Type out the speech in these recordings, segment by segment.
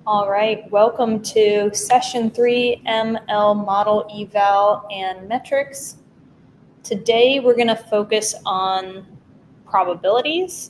All right, welcome to session 3, ML Model Eval and Metrics. Today we're going to focus on probabilities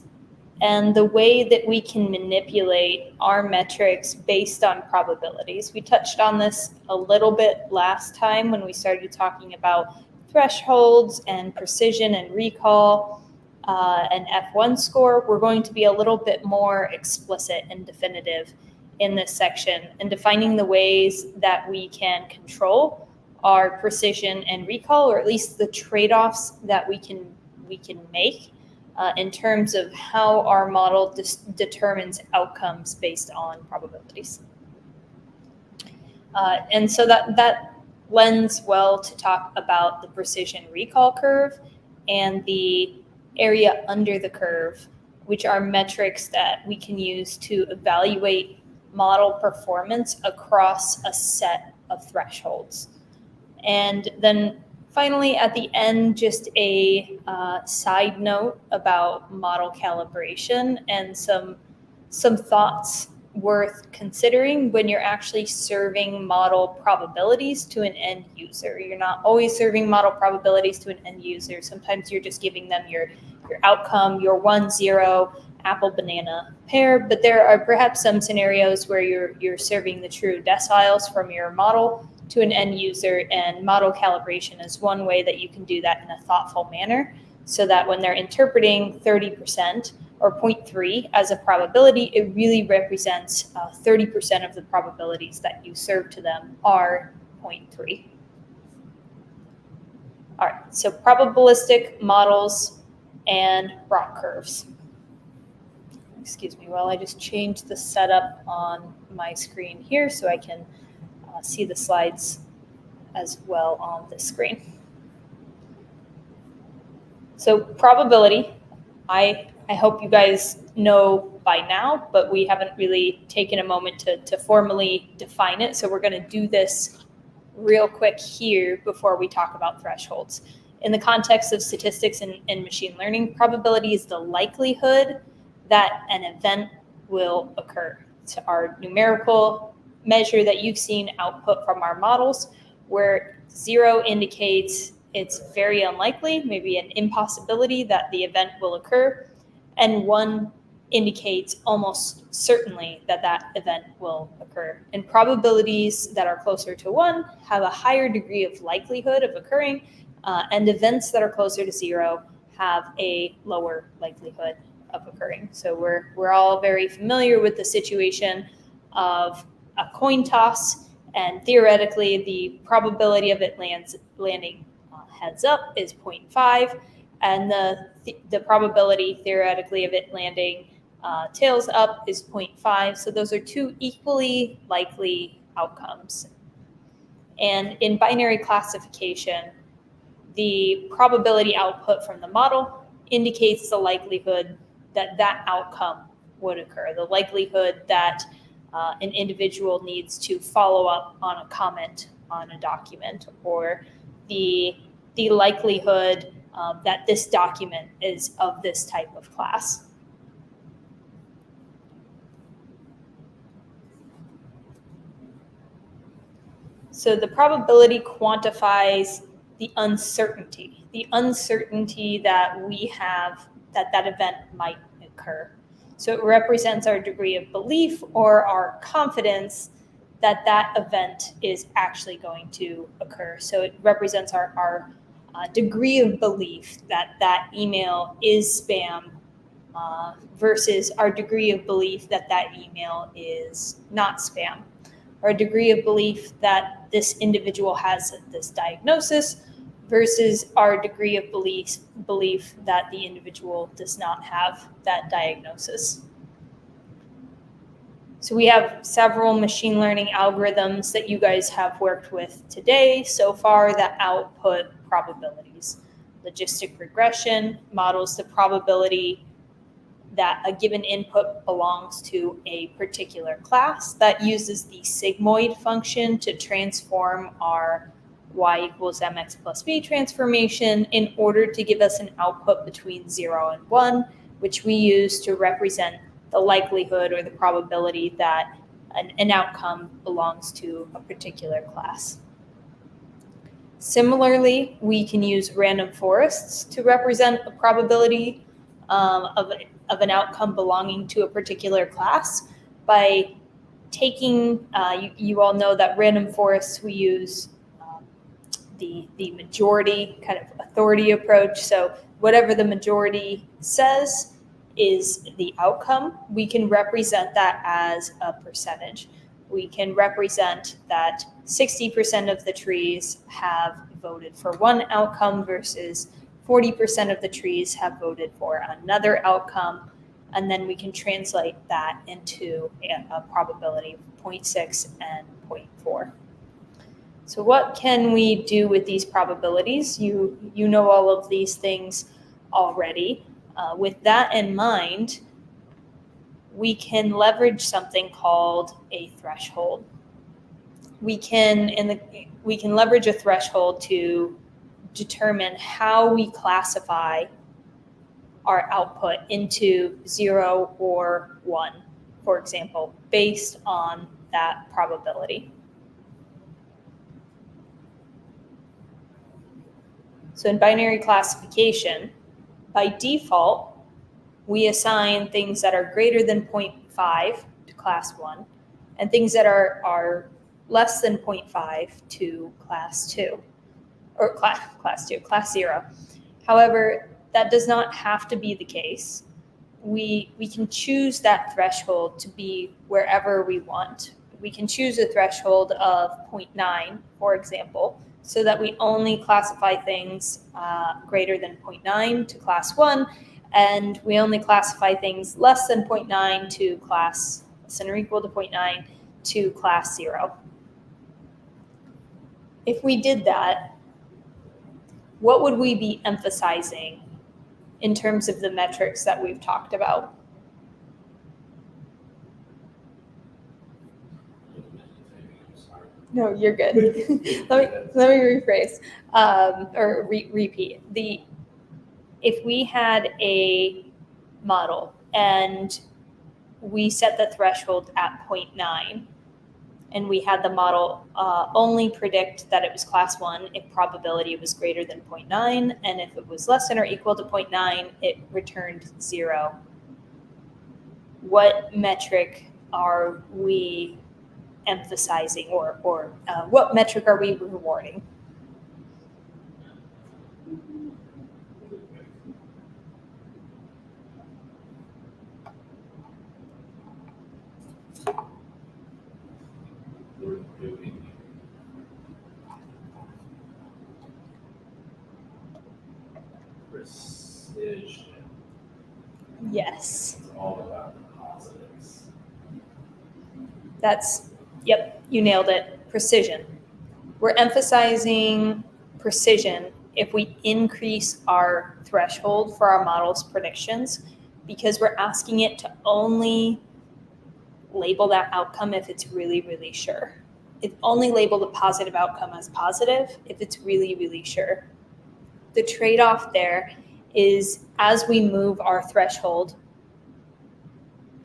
and the way that we can manipulate our metrics based on probabilities. We touched on this a little bit last time when we started talking about thresholds and precision and recall and F1 score. We're going to be a little bit more explicit and definitive in this section and defining the ways that we can control our precision and recall, or at least the trade-offs that we can make in terms of how our model determines outcomes based on probabilities. And so that lends well to talk about the precision recall curve and the area under the curve, which are metrics that we can use to evaluate model performance across a set of thresholds. And then finally, at the end, just a side note about model calibration and some thoughts worth considering when you're actually serving model probabilities to an end user. You're not always serving model probabilities to an end user. Sometimes you're just giving them your outcome, your 1-0 apple banana pair, but there are perhaps some scenarios where you're serving the true deciles from your model to an end user, and model calibration is one way that you can do that in a thoughtful manner so that when they're interpreting 30% or 0.3 as a probability, it really represents 30% of the probabilities that you serve to them are 0.3. All right, so probabilistic models and ROC curves. Excuse me, while I just change the setup on my screen here so I can see the slides as well on the screen. So probability, I hope you guys know by now, but we haven't really taken a moment to formally define it. So we're going to do this real quick here before we talk about thresholds. In the context of statistics and machine learning, probability is the likelihood that an event will occur. It's our numerical measure that you've seen output from our models, where 0 indicates it's very unlikely, maybe an impossibility that the event will occur, and 1 indicates almost certainly that that event will occur. And probabilities that are closer to 1 have a higher degree of likelihood of occurring, and events that are closer to 0 have a lower likelihood of occurring. So we're all very familiar with the situation of a coin toss, and theoretically the probability of it landing heads up is 0.5, and the probability theoretically of it landing tails up is 0.5. So those are two equally likely outcomes. And in binary classification, the probability output from the model indicates the likelihood that that outcome would occur, the likelihood that an individual needs to follow up on a comment on a document, or the likelihood that this document is of this type of class. So the probability quantifies the uncertainty that we have that event might occur. So it represents our degree of belief or our confidence that that event is actually going to occur. So it represents our degree of belief that that email is spam versus our degree of belief that that email is not spam, or a degree of belief that this individual has this diagnosis versus our degree of belief that the individual does not have that diagnosis. So we have several machine learning algorithms that you guys have worked with today so far that output probabilities. Logistic regression models the probability that a given input belongs to a particular class that uses the sigmoid function to transform our y equals mx plus b transformation in order to give us an output between 0 and 1, which we use to represent the likelihood or the probability that an outcome belongs to a particular class. Similarly, we can use random forests to represent a probability of an outcome belonging to a particular class by taking, you all know that random forests, we use the majority kind of authority approach. So whatever the majority says is the outcome. We can represent that as a percentage. We can represent that 60% of the trees have voted for one outcome versus 40% of the trees have voted for another outcome. And then we can translate that into a probability of 0.6 and 0.4. So what can we do with these probabilities? You know all of these things already. With that in mind, we can leverage something called a threshold. We can leverage a threshold to determine how we classify our output into 0 or 1, for example, based on that probability. So in binary classification, by default, we assign things that are greater than 0.5 to class 1 and things that are less than 0.5 to class 2, or class 0. However, that does not have to be the case. We can choose that threshold to be wherever we want. We can choose a threshold of 0.9, for example, so that we only classify things greater than 0.9 to class 1, and we only classify things less than 0.9 to less than or equal to 0.9 to class 0. If we did that, what would we be emphasizing in terms of the metrics that we've talked about? No, you're good. let me rephrase or repeat. If we had a model and we set the threshold at 0.9, and we had the model only predict that it was class 1 if probability was greater than 0.9, and if it was less than or equal to 0.9, it returned 0. What metric are we emphasizing, or what metric are we rewarding? Precision. Yes. It's all about the positives. Yep, you nailed it. Precision. We're emphasizing precision if we increase our threshold for our model's predictions, because we're asking it to only label that outcome if it's really, really sure. It only label the positive outcome as positive if it's really, really sure. The trade-off there is, as we move our threshold,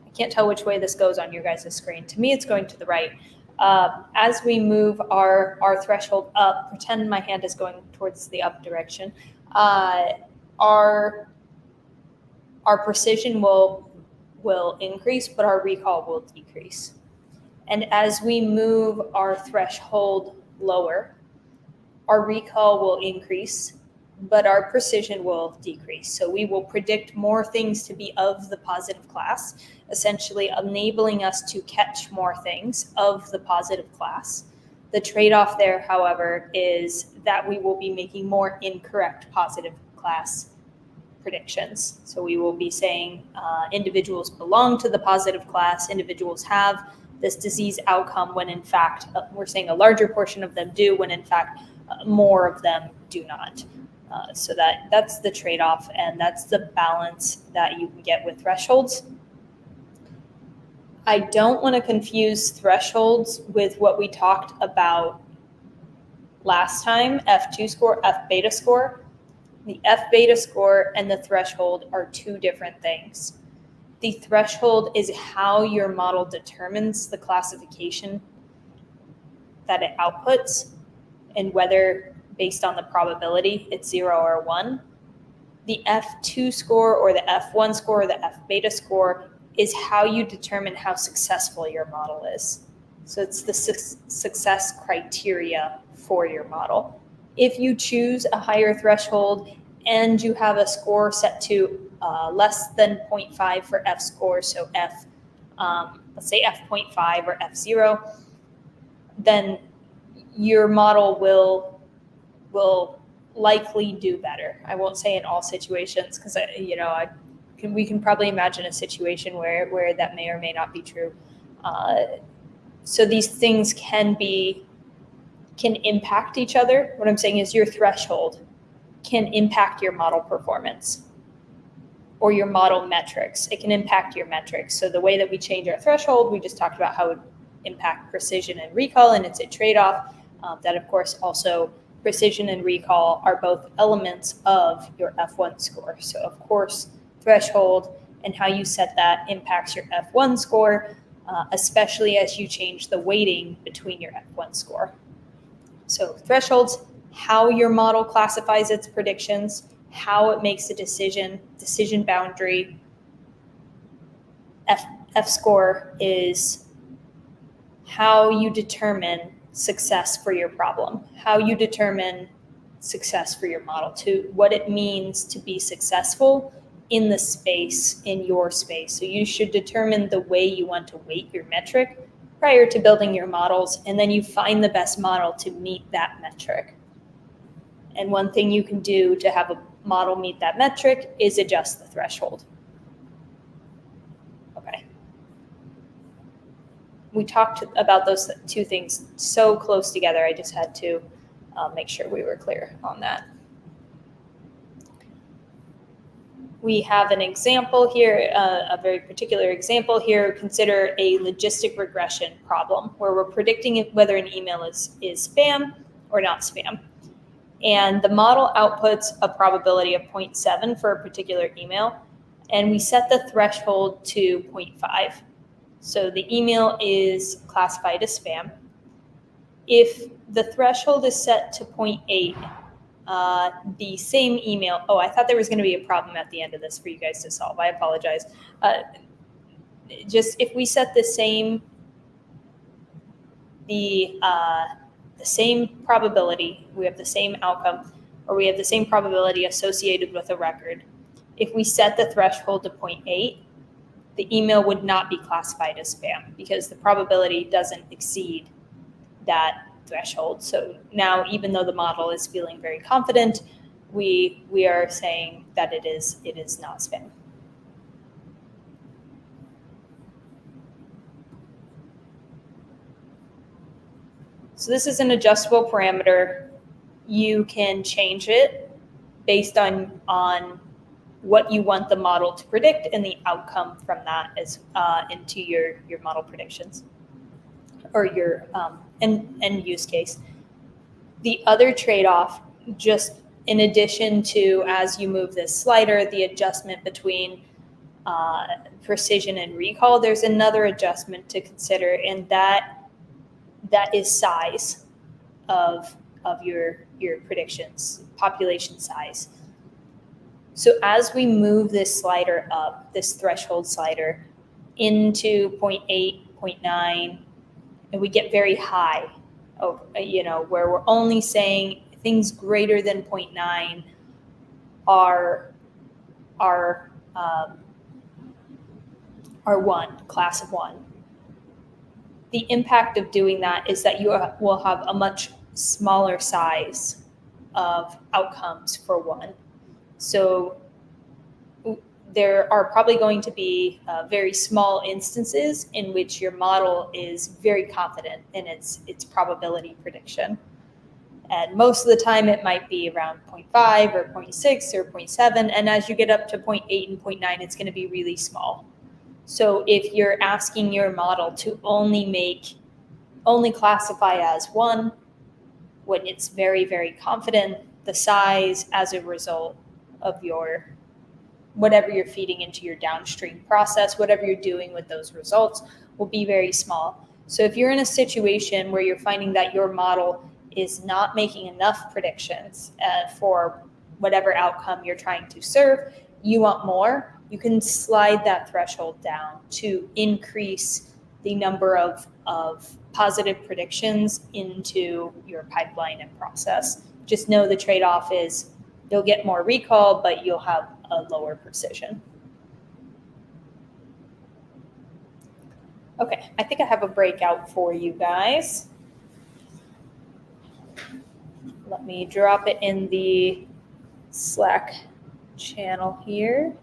I can't tell which way this goes on your guys' screen. To me, it's going to the right. As we move our threshold up, pretend my hand is going towards the up direction, our precision will increase, but our recall will decrease. And as we move our threshold lower, our recall will increase, but our precision will decrease. So we will predict more things to be of the positive class, essentially enabling us to catch more things of the positive class. The trade-off there, however, is that we will be making more incorrect positive class predictions. So we will be saying individuals belong to the positive class, individuals have this disease outcome, when in fact we're saying a larger portion of them do, when in fact more of them do not. So that's the trade-off, and that's the balance that you can get with thresholds. I don't want to confuse thresholds with what we talked about last time, F2 score, F beta score. The F beta score and the threshold are two different things. The threshold is how your model determines the classification that it outputs and whether, based on the probability, it's 0 or 1. The F2 score or the F1 score or the F beta score is how you determine how successful your model is. So it's the success criteria for your model. If you choose a higher threshold and you have a score set to less than 0.5 for F score, so F, let's say F.5 or F0, then your model will likely do better. I won't say in all situations, because we can probably imagine a situation where that may or may not be true. So these things can impact each other. What I'm saying is your threshold can impact your model performance or your model metrics. It can impact your metrics. So the way that we change our threshold, we just talked about how it would impact precision and recall, and it's a trade-off. That, of course, also precision and recall are both elements of your F1 score. So, of course, threshold and how you set that impacts your F1 score, especially as you change the weighting between your F1 score. So thresholds, how your model classifies its predictions, how it makes a decision boundary. F score is how you determine success for your problem, how you determine success for your model, to what it means to be successful in the space, in your space. So you should determine the way you want to weight your metric prior to building your models, and then you find the best model to meet that metric. And one thing you can do to have a model meet that metric is adjust the threshold. Okay. We talked about those two things so close together, I just had to make sure we were clear on that. We have an example here, a very particular example here. Consider a logistic regression problem where we're predicting whether an email is spam or not spam. And the model outputs a probability of 0.7 for a particular email, and we set the threshold to 0.5. So the email is classified as spam. If the threshold is set to 0.8, the same email, I thought there was going to be a problem at the end of this for you guys to solve. I apologize. Just if we set the same probability, we have the same outcome, or we have the same probability associated with a record. If we set the threshold to 0.8, the email would not be classified as spam because the probability doesn't exceed that threshold. So now, even though the model is feeling very confident, we are saying that it is not spam. So this is an adjustable parameter. You can change it based on what you want the model to predict and the outcome from that is into your model predictions or your end use case. The other trade-off, just in addition to, as you move this slider, the adjustment between precision and recall, there's another adjustment to consider, and that is size of your predictions, population size. So as we move this slider up, this threshold slider, into 0.8, 0.9, and we get very high, where we're only saying things greater than 0.9 are one, class of one. The impact of doing that is that you will have a much smaller size of outcomes for one. So there are probably going to be very small instances in which your model is very confident in its probability prediction. And most of the time it might be around 0.5 or 0.6 or 0.7. And as you get up to 0.8 and 0.9, it's going to be really small. So if you're asking your model to only classify as one, when it's very, very confident, the size as a result of your whatever you're feeding into your downstream process, whatever you're doing with those results will be very small. So if you're in a situation where you're finding that your model is not making enough predictions for whatever outcome you're trying to serve, you want more, you can slide that threshold down to increase the number of positive predictions into your pipeline and process. Just know the trade-off is you'll get more recall, but you'll have a lower precision. Okay, I think I have a breakout for you guys. Let me drop it in the Slack channel here.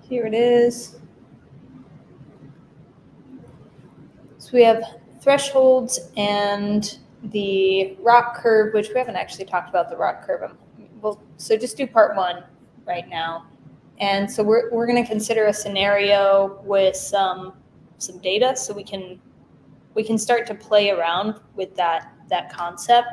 Here it is. So we have thresholds and the rock curve, which we haven't actually talked about the rock curve. So just do part one right now. And so we're going to consider a scenario with some data, so we can start to play around with that concept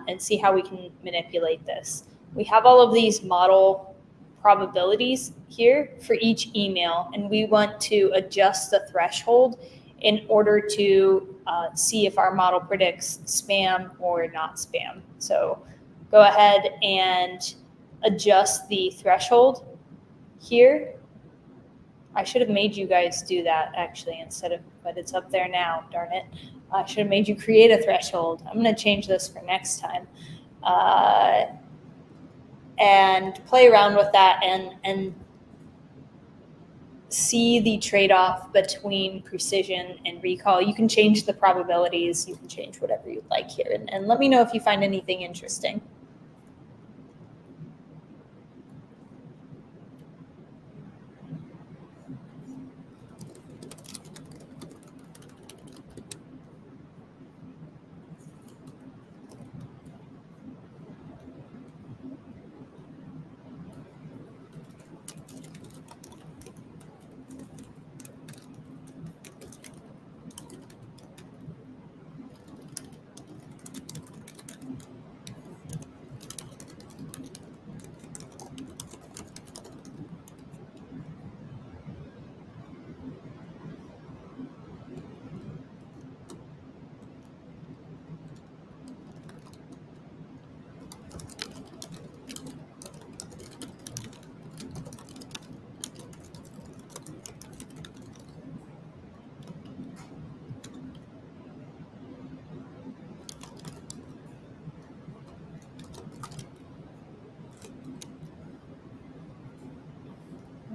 and see how we can manipulate this. We have all of these model probabilities here for each email, and we want to adjust the threshold in order to see if our model predicts spam or not spam. So go ahead and adjust the threshold here. I should have made you guys do that actually but it's up there now, darn it. I should have made you create a threshold. I'm going to change this for next time. And play around with that and see the trade-off between precision and recall. You can change the probabilities. You can change whatever you'd like here. And let me know if you find anything interesting.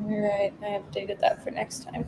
All right, I updated that for next time.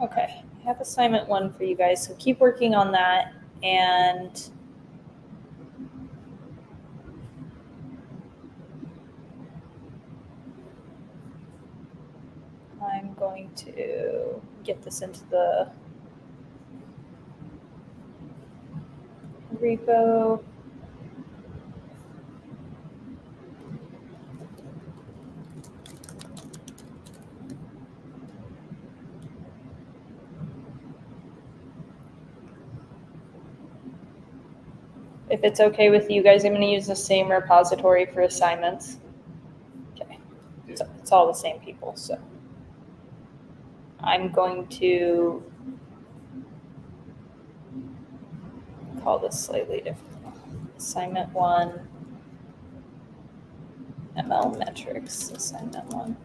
Okay, I have assignment 1 for you guys, so keep working on that, and I'm going to get this into the repo. If it's okay with you guys, I'm going to use the same repository for assignments. Okay, so it's all the same people, so I'm going to call this slightly different. Assignment 1, ML metrics, assignment 1.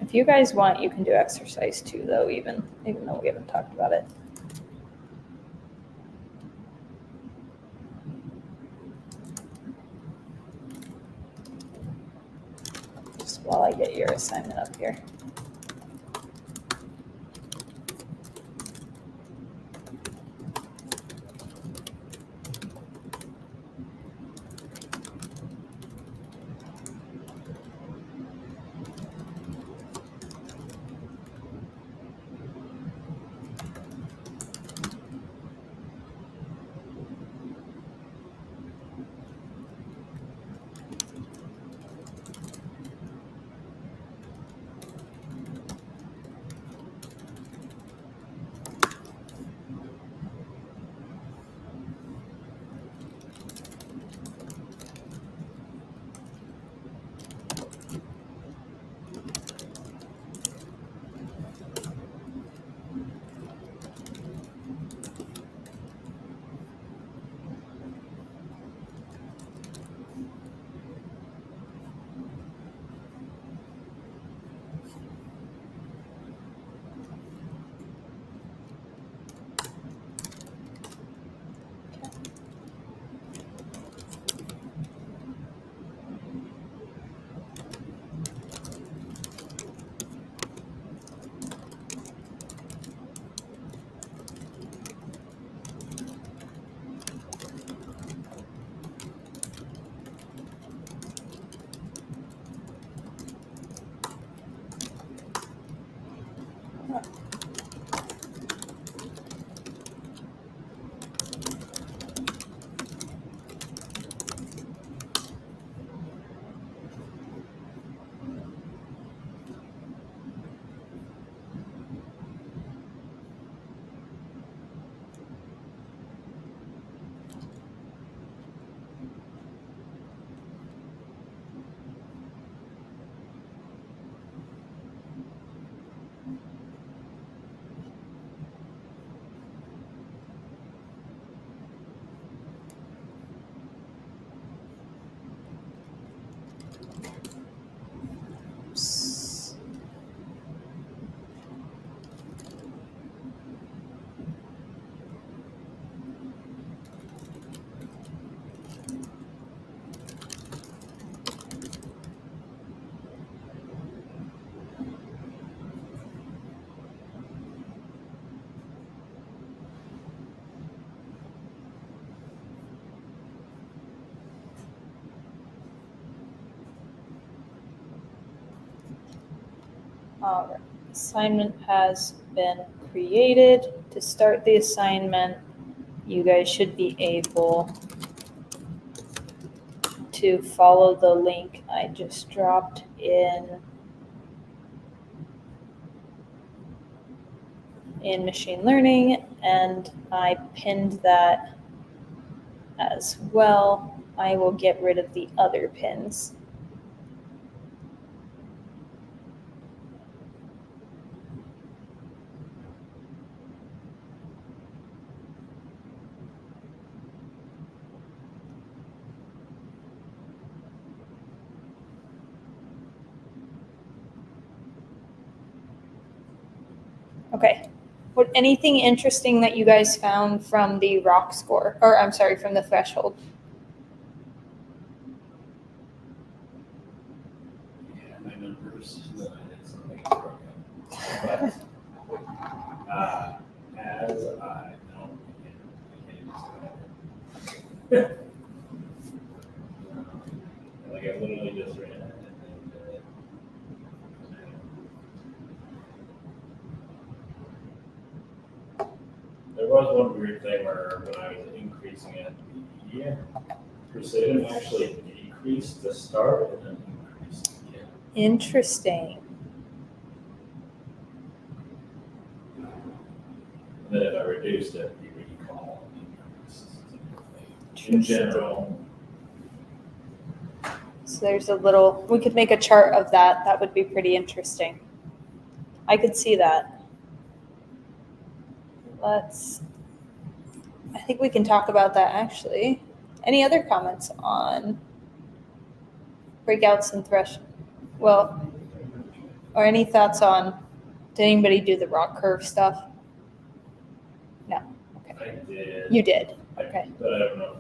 If you guys want, you can do exercise 2, though, even though we haven't talked about it. Just while I get your assignment up here. Oops. All right, assignment has been created. To start the assignment, you guys should be able to follow the link I just dropped in in machine learning, and I pinned that as well. I will get rid of the other pins. Okay. Anything interesting that you guys found from the rock score, or I'm sorry, from the threshold? Yeah, my numbers. No, I did something broken. But as I no, I can't use it. Like I literally just ran it and then did it. There was one weird thing where when I was increasing it, the precision actually decreased to start and then increased again. Interesting. And then if I reduced it, the recall increased. In general, So there's a little, we could make a chart of that. That would be pretty interesting. I could see that. I think we can talk about that actually. Any other comments on breakouts and or any thoughts on, did anybody do the rock curve stuff? No. Okay. I did. You did. Okay. But I don't know.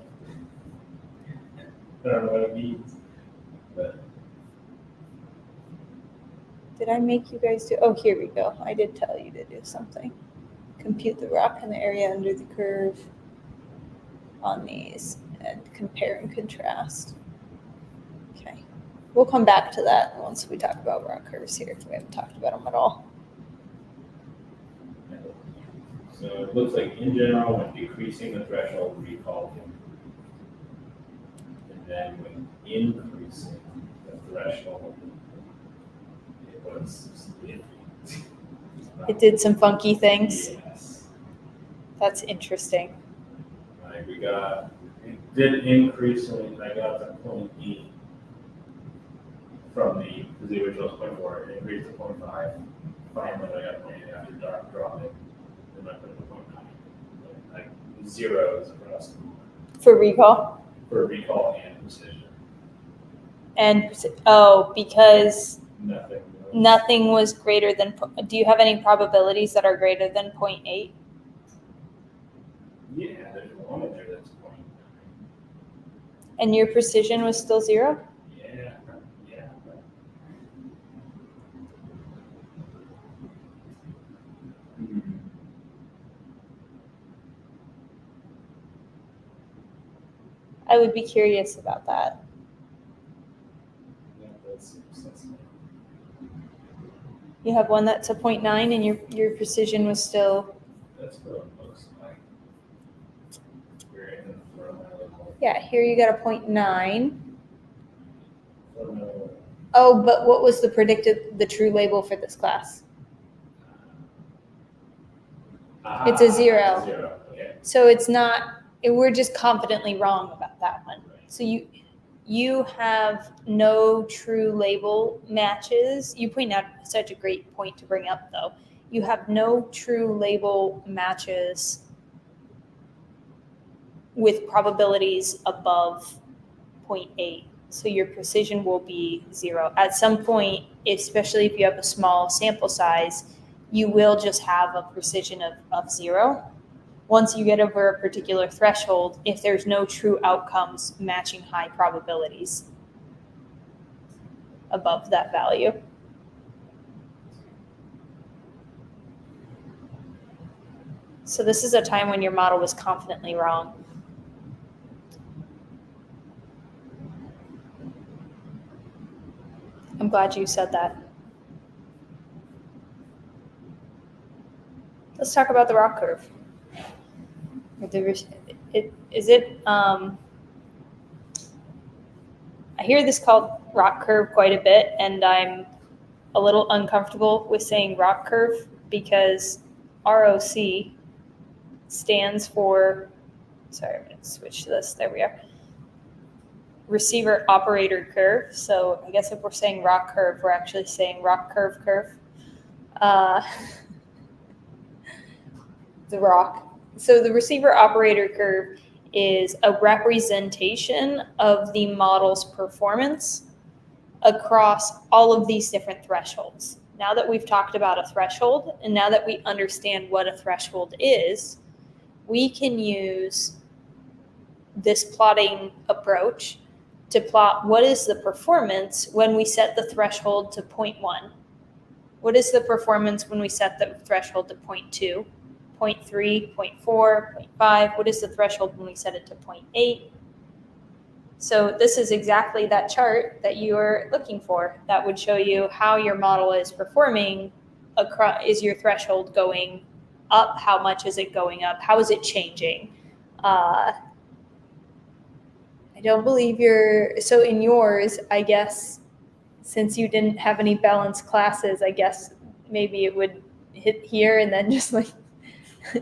I don't know what it means. But Did I make you guys do? Oh, here we go. I did tell you to do something. Compute the rock and the area under the curve on these and compare and contrast. Okay. We'll come back to that once we talk about rock curves here. We haven't talked about them at all. so it looks like in general, when decreasing the threshold, recall can. And then when increasing the threshold, it was It did some funky things. Yes. That's interesting. Like it did increase when I got to 0.8 from the original 0.4, it increased to 0.5. Finally, I got 0.8 after dropping, then I put it to 0.9. Like zeros across the board. For recall? For recall and precision. And, because nothing was greater than, do you have any probabilities that are greater than 0.8? Yeah, there's one in there that's 0.9. And your precision was still 0? Yeah. I would be curious about that. Yeah, that's You have one that's a 0.9 and your precision was still. That's what it looks like. We're in for a level. Yeah, here you got a 0.9. No. Oh, but what was the true label for this class? It's a 0. 0, okay. So it's not, we're just confidently wrong about that one. So you have no true label matches. You point out such a great point to bring up, though. You have no true label matches with probabilities above 0.8. So your precision will be 0. At some point, especially if you have a small sample size, you will just have a precision of 0. Once you get over a particular threshold, if there's no true outcomes matching high probabilities above that value. So this is a time when your model was confidently wrong. I'm glad you said that. Let's talk about the rock curve. I hear this called rock curve quite a bit, and I'm a little uncomfortable with saying rock curve because ROC stands for, sorry, I'm going to switch this. There we are. Receiver operator curve. So I guess if we're saying rock curve, we're actually saying rock curve curve. The rock. So the receiver operator curve is a representation of the model's performance across all of these different thresholds. Now that we've talked about a threshold, and now that we understand what a threshold is, we can use this plotting approach to plot what is the performance when we set the threshold to 0.1. What is the performance when we set the threshold to 0.2, 0.3, 0.4, 0.5? What is the threshold when we set it to 0.8? So this is exactly that chart that you are looking for. That would show you how your model is performing. Is your threshold going up? How much is it going up? How is it changing? I don't believe so in yours, I guess, since you didn't have any balanced classes, I guess maybe it would hit here and then just like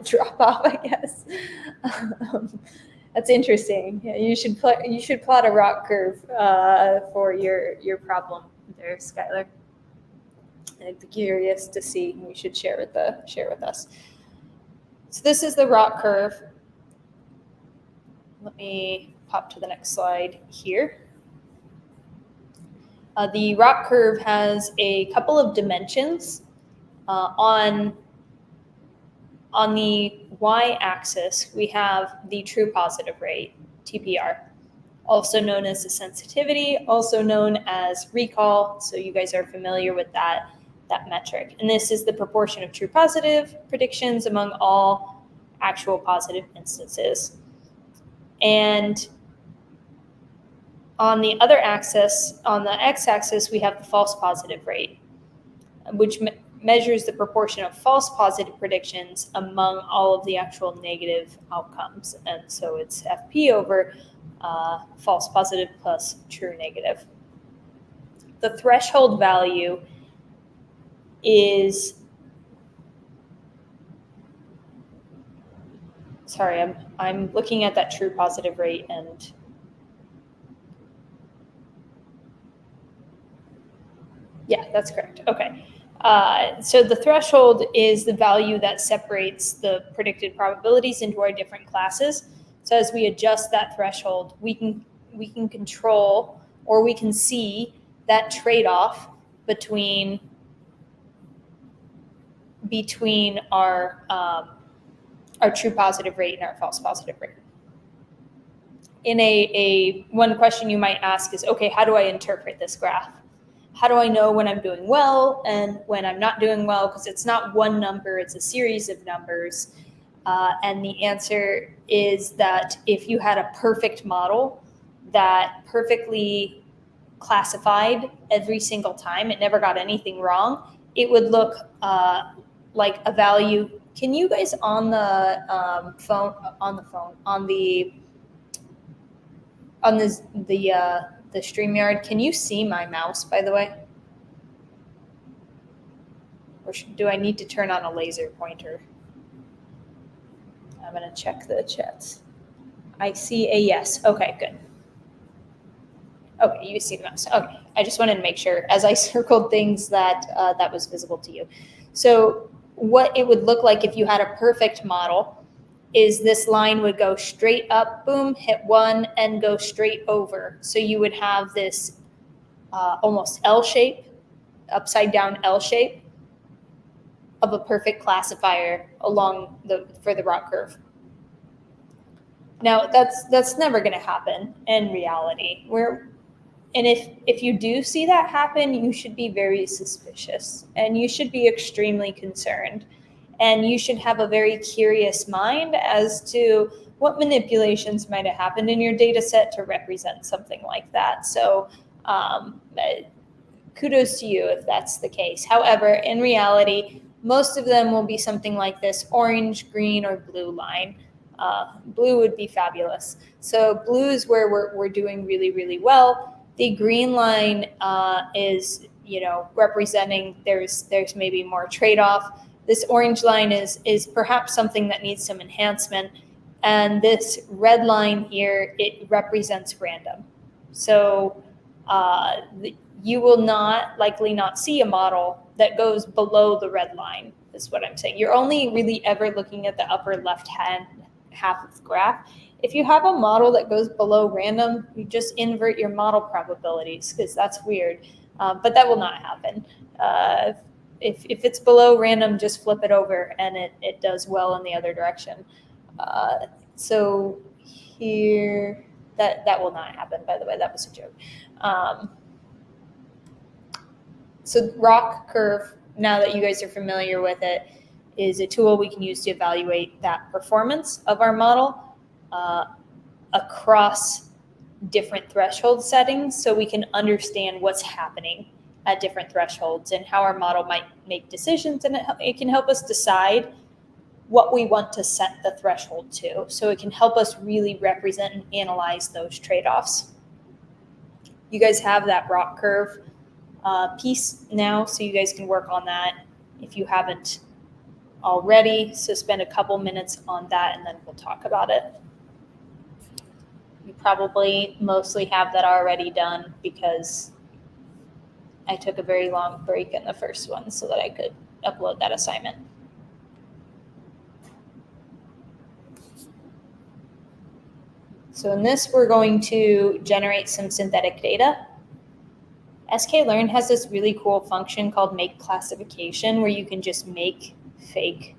drop off, I guess. That's interesting. Yeah, you should plot a rock curve for your problem there, Skylar. I'd be curious to see. You should share with us. So this is the rock curve. Let me pop to the next slide here. The rock curve has a couple of dimensions. On the y-axis, we have the true positive rate, TPR, also known as the sensitivity, also known as recall. So you guys are familiar with that metric. And this is the proportion of true positive predictions among all actual positive instances. And on the other axis, on the x-axis, we have the false positive rate, which measures the proportion of false positive predictions among all of the actual negative outcomes. And so it's FP over false positive plus true negative. The threshold value is, sorry, I'm looking at that true positive rate and yeah, that's correct. Okay. So the threshold is the value that separates the predicted probabilities into our different classes. So as we adjust that threshold, we can control, or we can see that trade-off between our true positive rate and our false positive rate. In a one question you might ask is, okay, how do I interpret this graph? How do I know when I'm doing well and when I'm not doing well? Because it's not one number, it's a series of numbers. And the answer is that if you had a perfect model that perfectly classified every single time, it never got anything wrong, it would look like a value. Can you guys on the StreamYard, can you see my mouse, by the way? Or do I need to turn on a laser pointer? I'm going to check the chats. I see a yes. Okay, good. Okay, you see the mouse. Okay, I just wanted to make sure as I circled things that that was visible to you. So what it would look like if you had a perfect model is this line would go straight up, boom, hit one, and go straight over. So you would have this almost L shape, upside down L shape of a perfect classifier for the rock curve. Now that's never going to happen in reality. And if you do see that happen, you should be very suspicious and you should be extremely concerned. And you should have a very curious mind as to what manipulations might have happened in your data set to represent something like that. So kudos to you if that's the case. However, in reality, most of them will be something like this orange, green, or blue line. Blue would be fabulous. So blue is where we're doing really, really well. The green line is, representing there's maybe more trade-off. This orange line is perhaps something that needs some enhancement. And this red line here, it represents random. So you will likely not see a model that goes below the red line, is what I'm saying. You're only really ever looking at the upper left-hand half of the graph. If you have a model that goes below random, you just invert your model probabilities, because that's weird. But that will not happen. If it's below random, just flip it over, and it does well in the other direction. So here, that will not happen, by the way. That was a joke. So ROC curve, now that you guys are familiar with it, is a tool we can use to evaluate that performance of our model across different threshold settings, so we can understand what's happening at different thresholds and how our model might make decisions, and it can help us decide what we want to set the threshold to. So it can help us really represent and analyze those trade-offs. You guys have that ROC curve piece now, so you guys can work on that if you haven't already. So spend a couple minutes on that, and then we'll talk about it. You probably mostly have that already done, because I took a very long break in the first one so that I could upload that assignment. So in this, we're going to generate some synthetic data. sklearn has this really cool function called make classification, where you can just make fake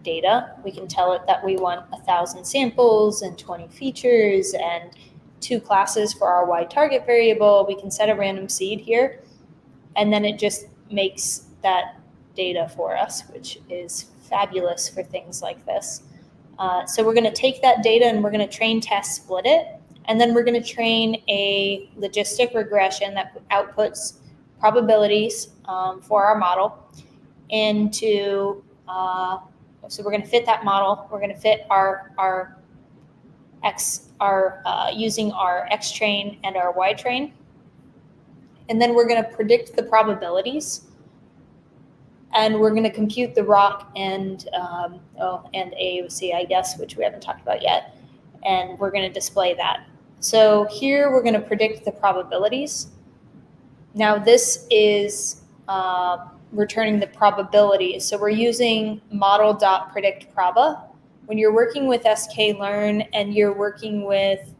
data. We can tell it that we want 1,000 samples and 20 features and 2 classes for our Y target variable. We can set a random seed here, and then it just makes that data for us, which is fabulous for things like this. So we're going to take that data and we're going to train, test, split it, and then we're going to train a logistic regression that outputs probabilities for our model into so we're going to fit that model. We're going to fit using our X train and our Y train. And then we're going to predict the probabilities. And we're going to compute the ROC and AOC, I guess, which we haven't talked about yet. And we're going to display that. So here we're going to predict the probabilities. Now this is returning the probabilities. So we're using model.predictproba. When you're working with sklearn and you're working with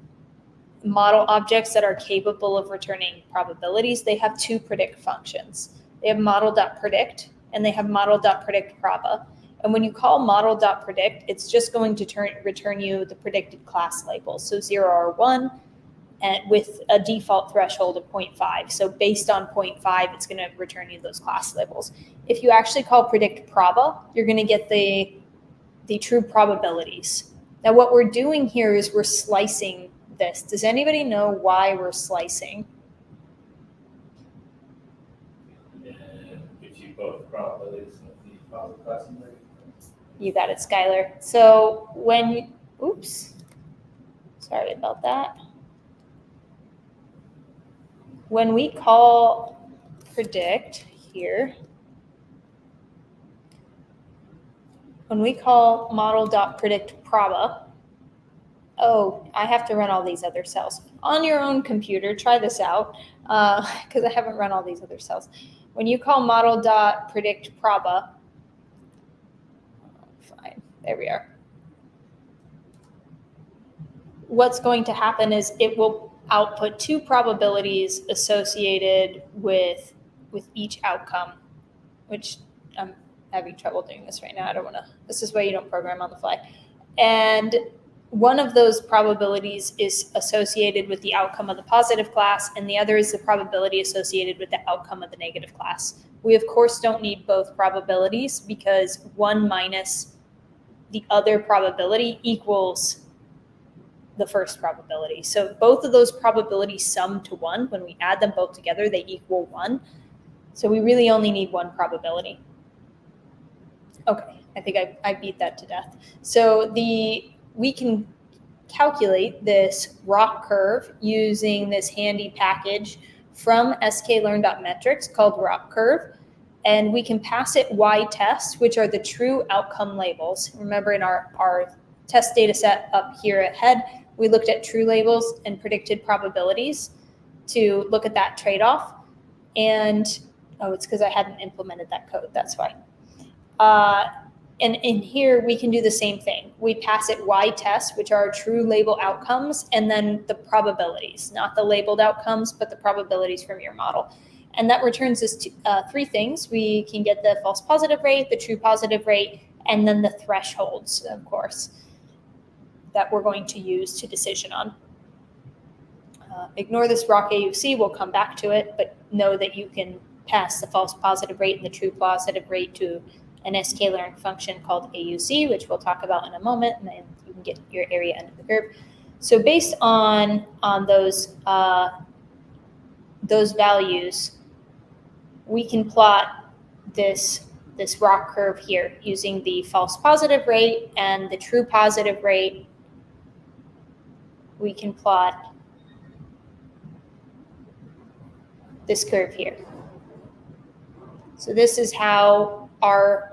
model objects that are capable of returning probabilities, they have 2 predict functions. They have model.predict and they have model.predictproba. And when you call model.predict, it's just going to return you the predicted class labels, so 0 or 1, and with a default threshold of 0.5. So based on 0.5, it's going to return you those class labels. If you actually call predictproba, you're going to get the true probabilities. Now what we're doing here is we're slicing this. Does anybody know why we're slicing? Gives you both probabilities of the positive class and negative. You got it, Skylar. So when oops, sorry about that. When we call predict here, when we call model.predictproba, oh, I have to run all these other cells. On your own computer, try this out, because I haven't run all these other cells. When you call model.predictproba, fine, there we are. What's going to happen is it will output 2 probabilities associated with each outcome, which I'm having trouble doing this right now. I don't want to, this is why you don't program on the fly. And one of those probabilities is associated with the outcome of the positive class, and the other is the probability associated with the outcome of the negative class. We, of course, don't need both probabilities, because 1 minus the other probability equals the first probability. So both of those probabilities sum to 1. When we add them both together, they equal 1. So we really only need 1 probability. Okay, I think I beat that to death. So we can calculate this ROC curve using this handy package from sklearn.metrics called ROC curve. and we can pass it Y tests, which are the true outcome labels. Remember in our test data set up here at head, we looked at true labels and predicted probabilities to look at that trade-off. And, oh, it's because I hadn't implemented that code, that's why. And in here, we can do the same thing. We pass it Y tests, which are true label outcomes, and then the probabilities, not the labeled outcomes, but the probabilities from your model. And that returns us to three things. We can get the false positive rate, the true positive rate, and then the thresholds, of course, that we're going to use to decision on. Ignore this rock AUC, we'll come back to it, but know that you can pass the false positive rate and the true positive rate to an scalar function called AUC, which we'll talk about in a moment, and then you can get your area under the curve. So based on those values, we can plot this rock curve here using the false positive rate and the true positive rate. We can plot this curve here. So this is how our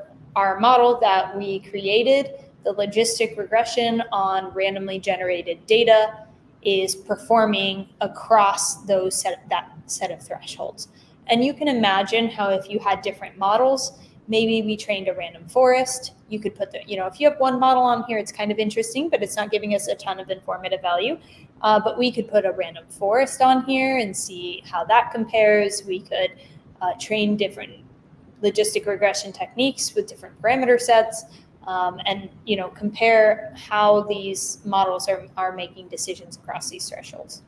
model that we created, the logistic regression on randomly generated data, is performing across that set of thresholds. And you can imagine how if you had different models, maybe we trained a random forest, you could put if you have one model on here, it's kind of interesting, but it's not giving us a ton of informative value. But we could put a random forest on here and see how that compares. We could train different logistic regression techniques with different parameter sets, and compare how these models are making decisions across these thresholds.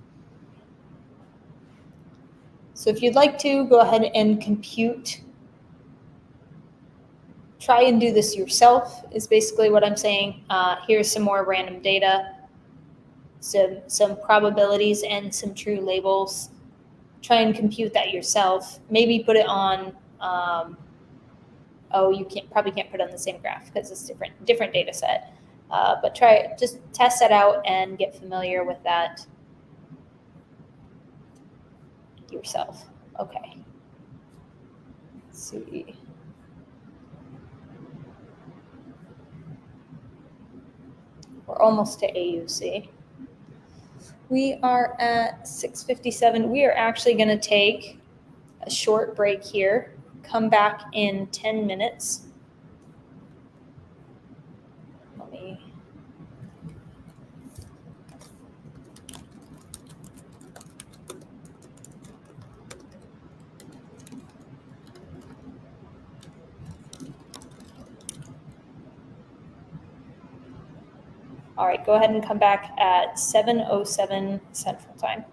So if you'd like to, go ahead and compute. Try and do this yourself is basically what I'm saying. Here's some more random data, some probabilities and some true labels. Try and compute that yourself. Maybe put it on, you probably can't put it on the same graph because it's different data set. But just test that out and get familiar with that yourself. Okay. Let's see. We're almost to AUC. We are at 6:57. We are actually going to take a short break here, come back in 10 minutes. All right, go ahead and come back at 7:07 Central Time.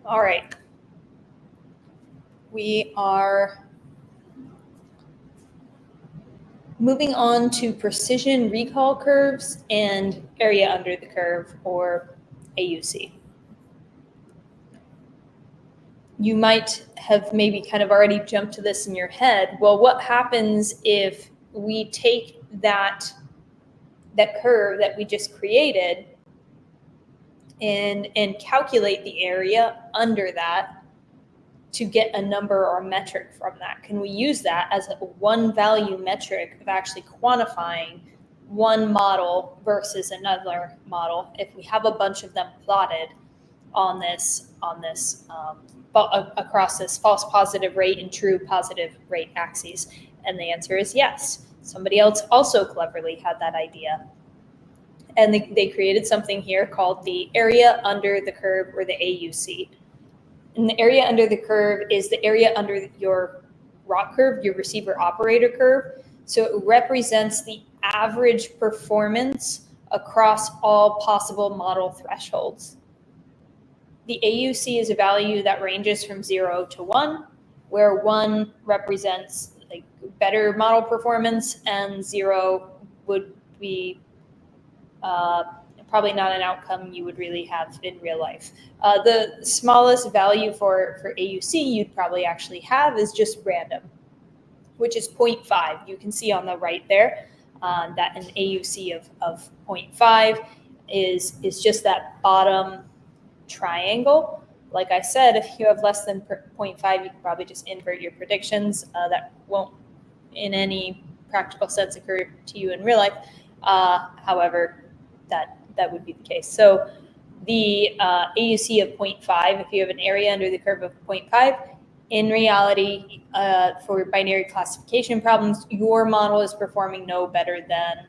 All right. We are moving on to precision recall curves and area under the curve, or AUC. You might have maybe kind of already jumped to this in your head. Well, what happens if we take that curve that we just created and calculate the area under that to get a number or metric from that? Can we use that as a one value metric of actually quantifying one model versus another model if we have a bunch of them plotted on this across this false positive rate and true positive rate axes? And the answer is yes. Somebody else also cleverly had that idea. And they created something here called the area under the curve, or the AUC. And the area under the curve is the area under your ROC curve, your receiver operator curve. So it represents the average performance across all possible model thresholds. The AUC is a value that ranges from 0 to 1, where 1 represents like better model performance and 0 would be probably not an outcome you would really have in real life. The smallest value for AUC you'd probably actually have is just random, which is 0.5. You can see on the right there that an AUC of 0.5 is just that bottom triangle. Like I said, if you have less than 0.5, you can probably just invert your predictions. That won't in any practical sense occur to you in real life. However, that would be the case. So the AUC of 0.5, if you have an area under the curve of 0.5, in reality, for binary classification problems, your model is performing no better than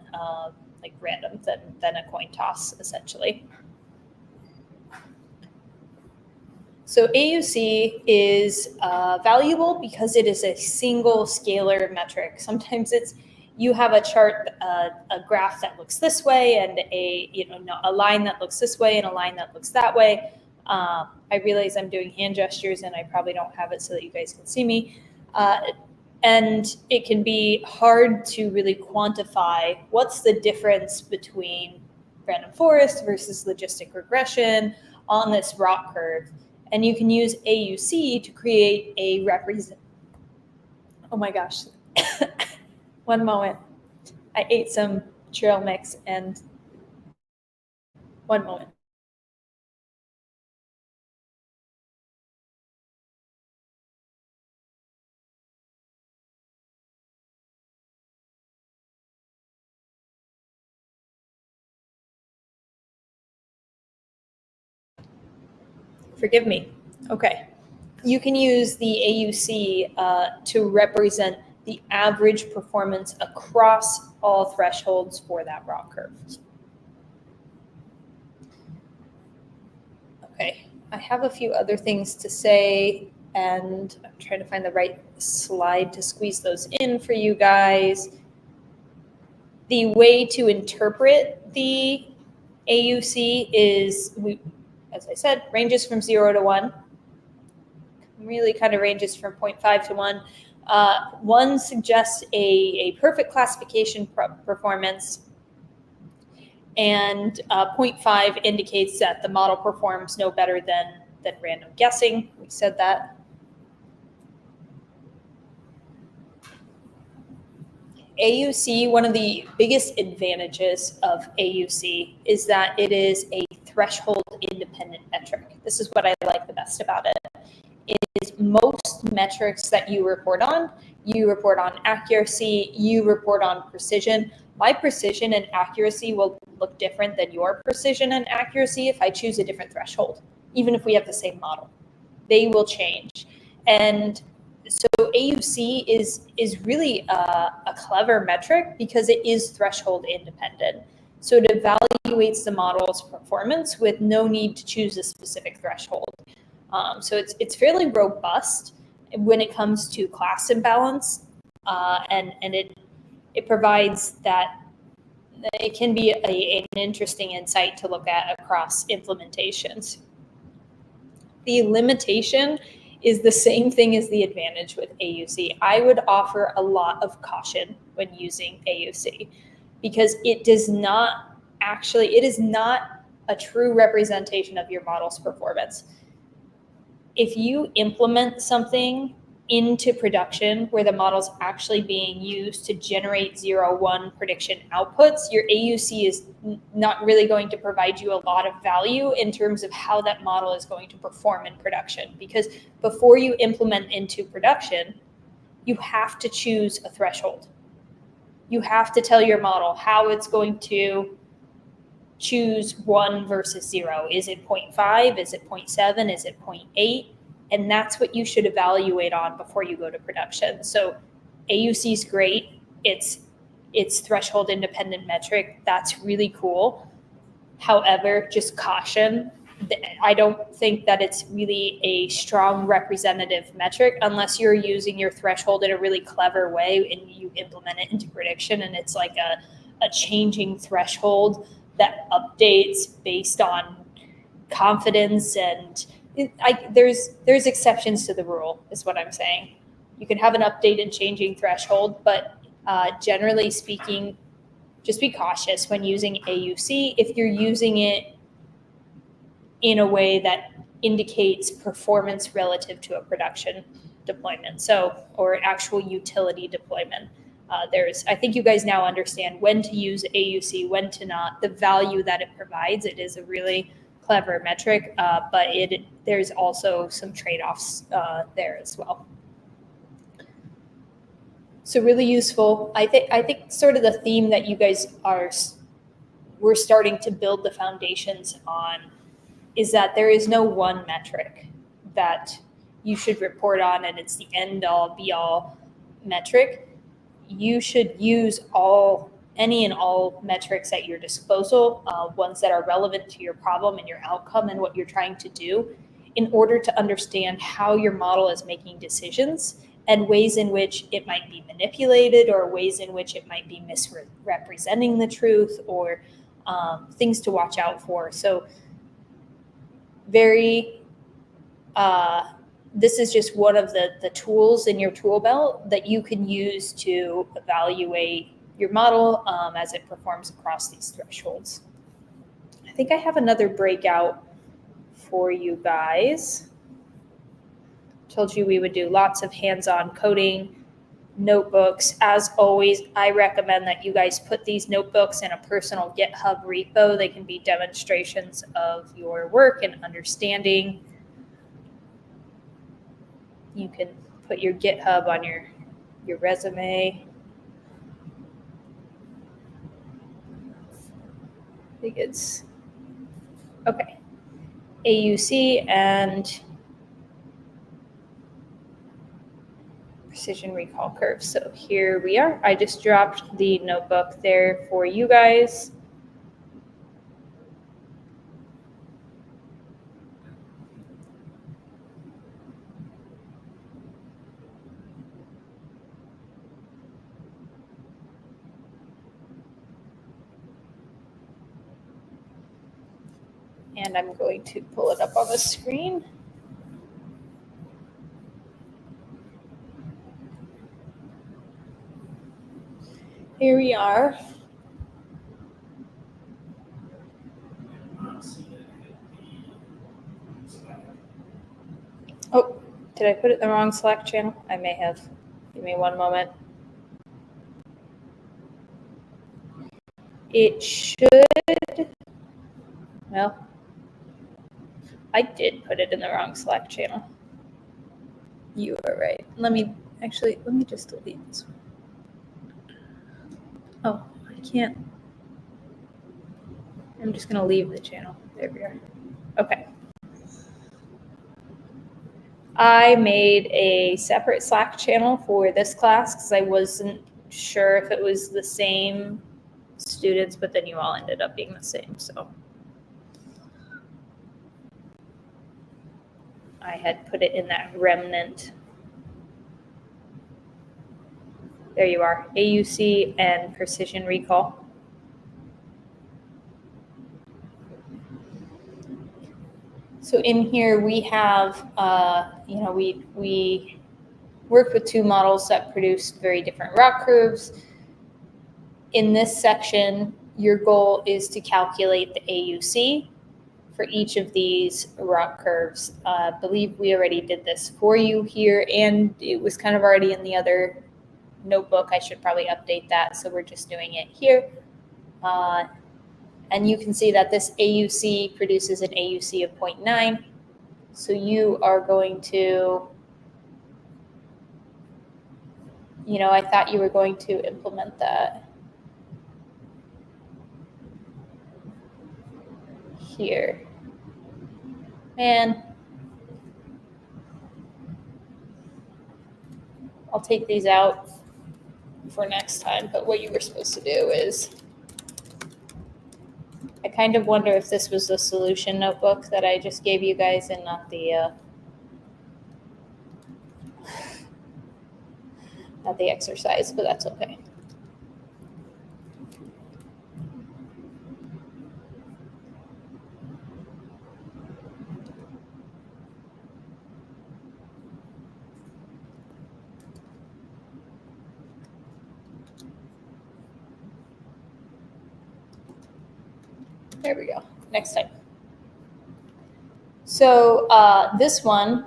like random, than a coin toss, essentially. So AUC is valuable because it is a single scalar metric. Sometimes you have a chart, a graph that looks this way, and a line that looks this way, and a line that looks that way. I realize I'm doing hand gestures, and I probably don't have it so that you guys can see me. And it can be hard to really quantify what's the difference between random forest versus logistic regression on this ROC curve. And you can use AUC to create a represent. Oh my gosh. One moment. I ate some trail mix, and one moment. Forgive me. Okay. You can use the AUC to represent the average performance across all thresholds for that ROC curve. Okay, I have a few other things to say, and I'm trying to find the right slide to squeeze those in for you guys. The way to interpret the AUC is, as I said, ranges from 0 to 1. Really kind of ranges from 0.5 to 1. 1 suggests a perfect classification performance, and 0.5 indicates that the model performs no better than random guessing. We said that. AUC, one of the biggest advantages of AUC is that it is a threshold independent metric. This is what I like the best about it. It is most metrics that you report on accuracy, you report on precision. My precision and accuracy will look different than your precision and accuracy if I choose a different threshold, even if we have the same model. They will change. And so AUC is really a clever metric because it is threshold independent. So it evaluates the model's performance with no need to choose a specific threshold. So it's fairly robust when it comes to class imbalance, and it provides that it can be an interesting insight to look at across implementations. the limitation is the same thing as the advantage with AUC. I would offer a lot of caution when using AUC because it is not a true representation of your model's performance. If you implement something into production where the model's actually being used to generate 0-1 prediction outputs, your AUC is not really going to provide you a lot of value in terms of how that model is going to perform in production. Because before you implement into production, you have to choose a threshold. You have to tell your model how it's going to choose 1 versus 0. Is it 0.5? Is it 0.7? Is it 0.8? And that's what you should evaluate on before you go to production. So AUC is great. It's threshold independent metric. That's really cool. However, just caution. I don't think that it's really a strong representative metric unless you're using your threshold in a really clever way and you implement it into prediction and it's like a changing threshold that updates based on confidence and there's exceptions to the rule is what I'm saying. You can have an update and changing threshold, but generally speaking, just be cautious when using AUC if you're using it in a way that indicates performance relative to a production deployment, or actual utility deployment. I think you guys now understand when to use AUC, when to not, the value that it provides. It is a really clever metric, but there's also some trade-offs there as well. So really useful. I think sort of the theme that you guys we're starting to build the foundations on is that there is no one metric that you should report on and it's the end-all be-all metric. You should use any and all metrics at your disposal, ones that are relevant to your problem and your outcome and what you're trying to do in order to understand how your model is making decisions and ways in which it might be manipulated or ways in which it might be misrepresenting the truth or things to watch out for. So this is just one of the tools in your tool belt that you can use to evaluate your model as it performs across these thresholds. I think I have another breakout for you guys. Told you we would do lots of hands-on coding, notebooks. As always, I recommend that you guys put these notebooks in a personal GitHub repo. They can be demonstrations of your work and understanding. You can put your GitHub on your resume. I think it's okay. AUC and precision recall curve. So here we are. I just dropped the notebook there for you guys. And I'm going to pull it up on the screen. Here we are. Oh, did I put it in the wrong Slack channel? I may have. Give me one moment. It should, well, I did put it in the wrong Slack channel. You are right. Let me just delete this one. Oh, I can't. I'm just going to leave the channel. There we are. Okay. I made a separate Slack channel for this class because I wasn't sure if it was the same students, but then you all ended up being the same. So I had put it in that remnant. There you are, AUC and precision recall. So in here we have, we worked with two models that produced very different rock curves. In this section, your goal is to calculate the AUC for each of these rock curves. I believe we already did this for you here, and it was kind of already in the other notebook. I should probably update that, so we're just doing it here. And you can see that this AUC produces an AUC of 0.9. So you are going to, I thought you were going to implement that here. And I'll take these out for next time, but what you were supposed to do is, I kind of wonder if this was the solution notebook that I just gave you guys and not the exercise, but that's okay. There we go. Next time. So this one,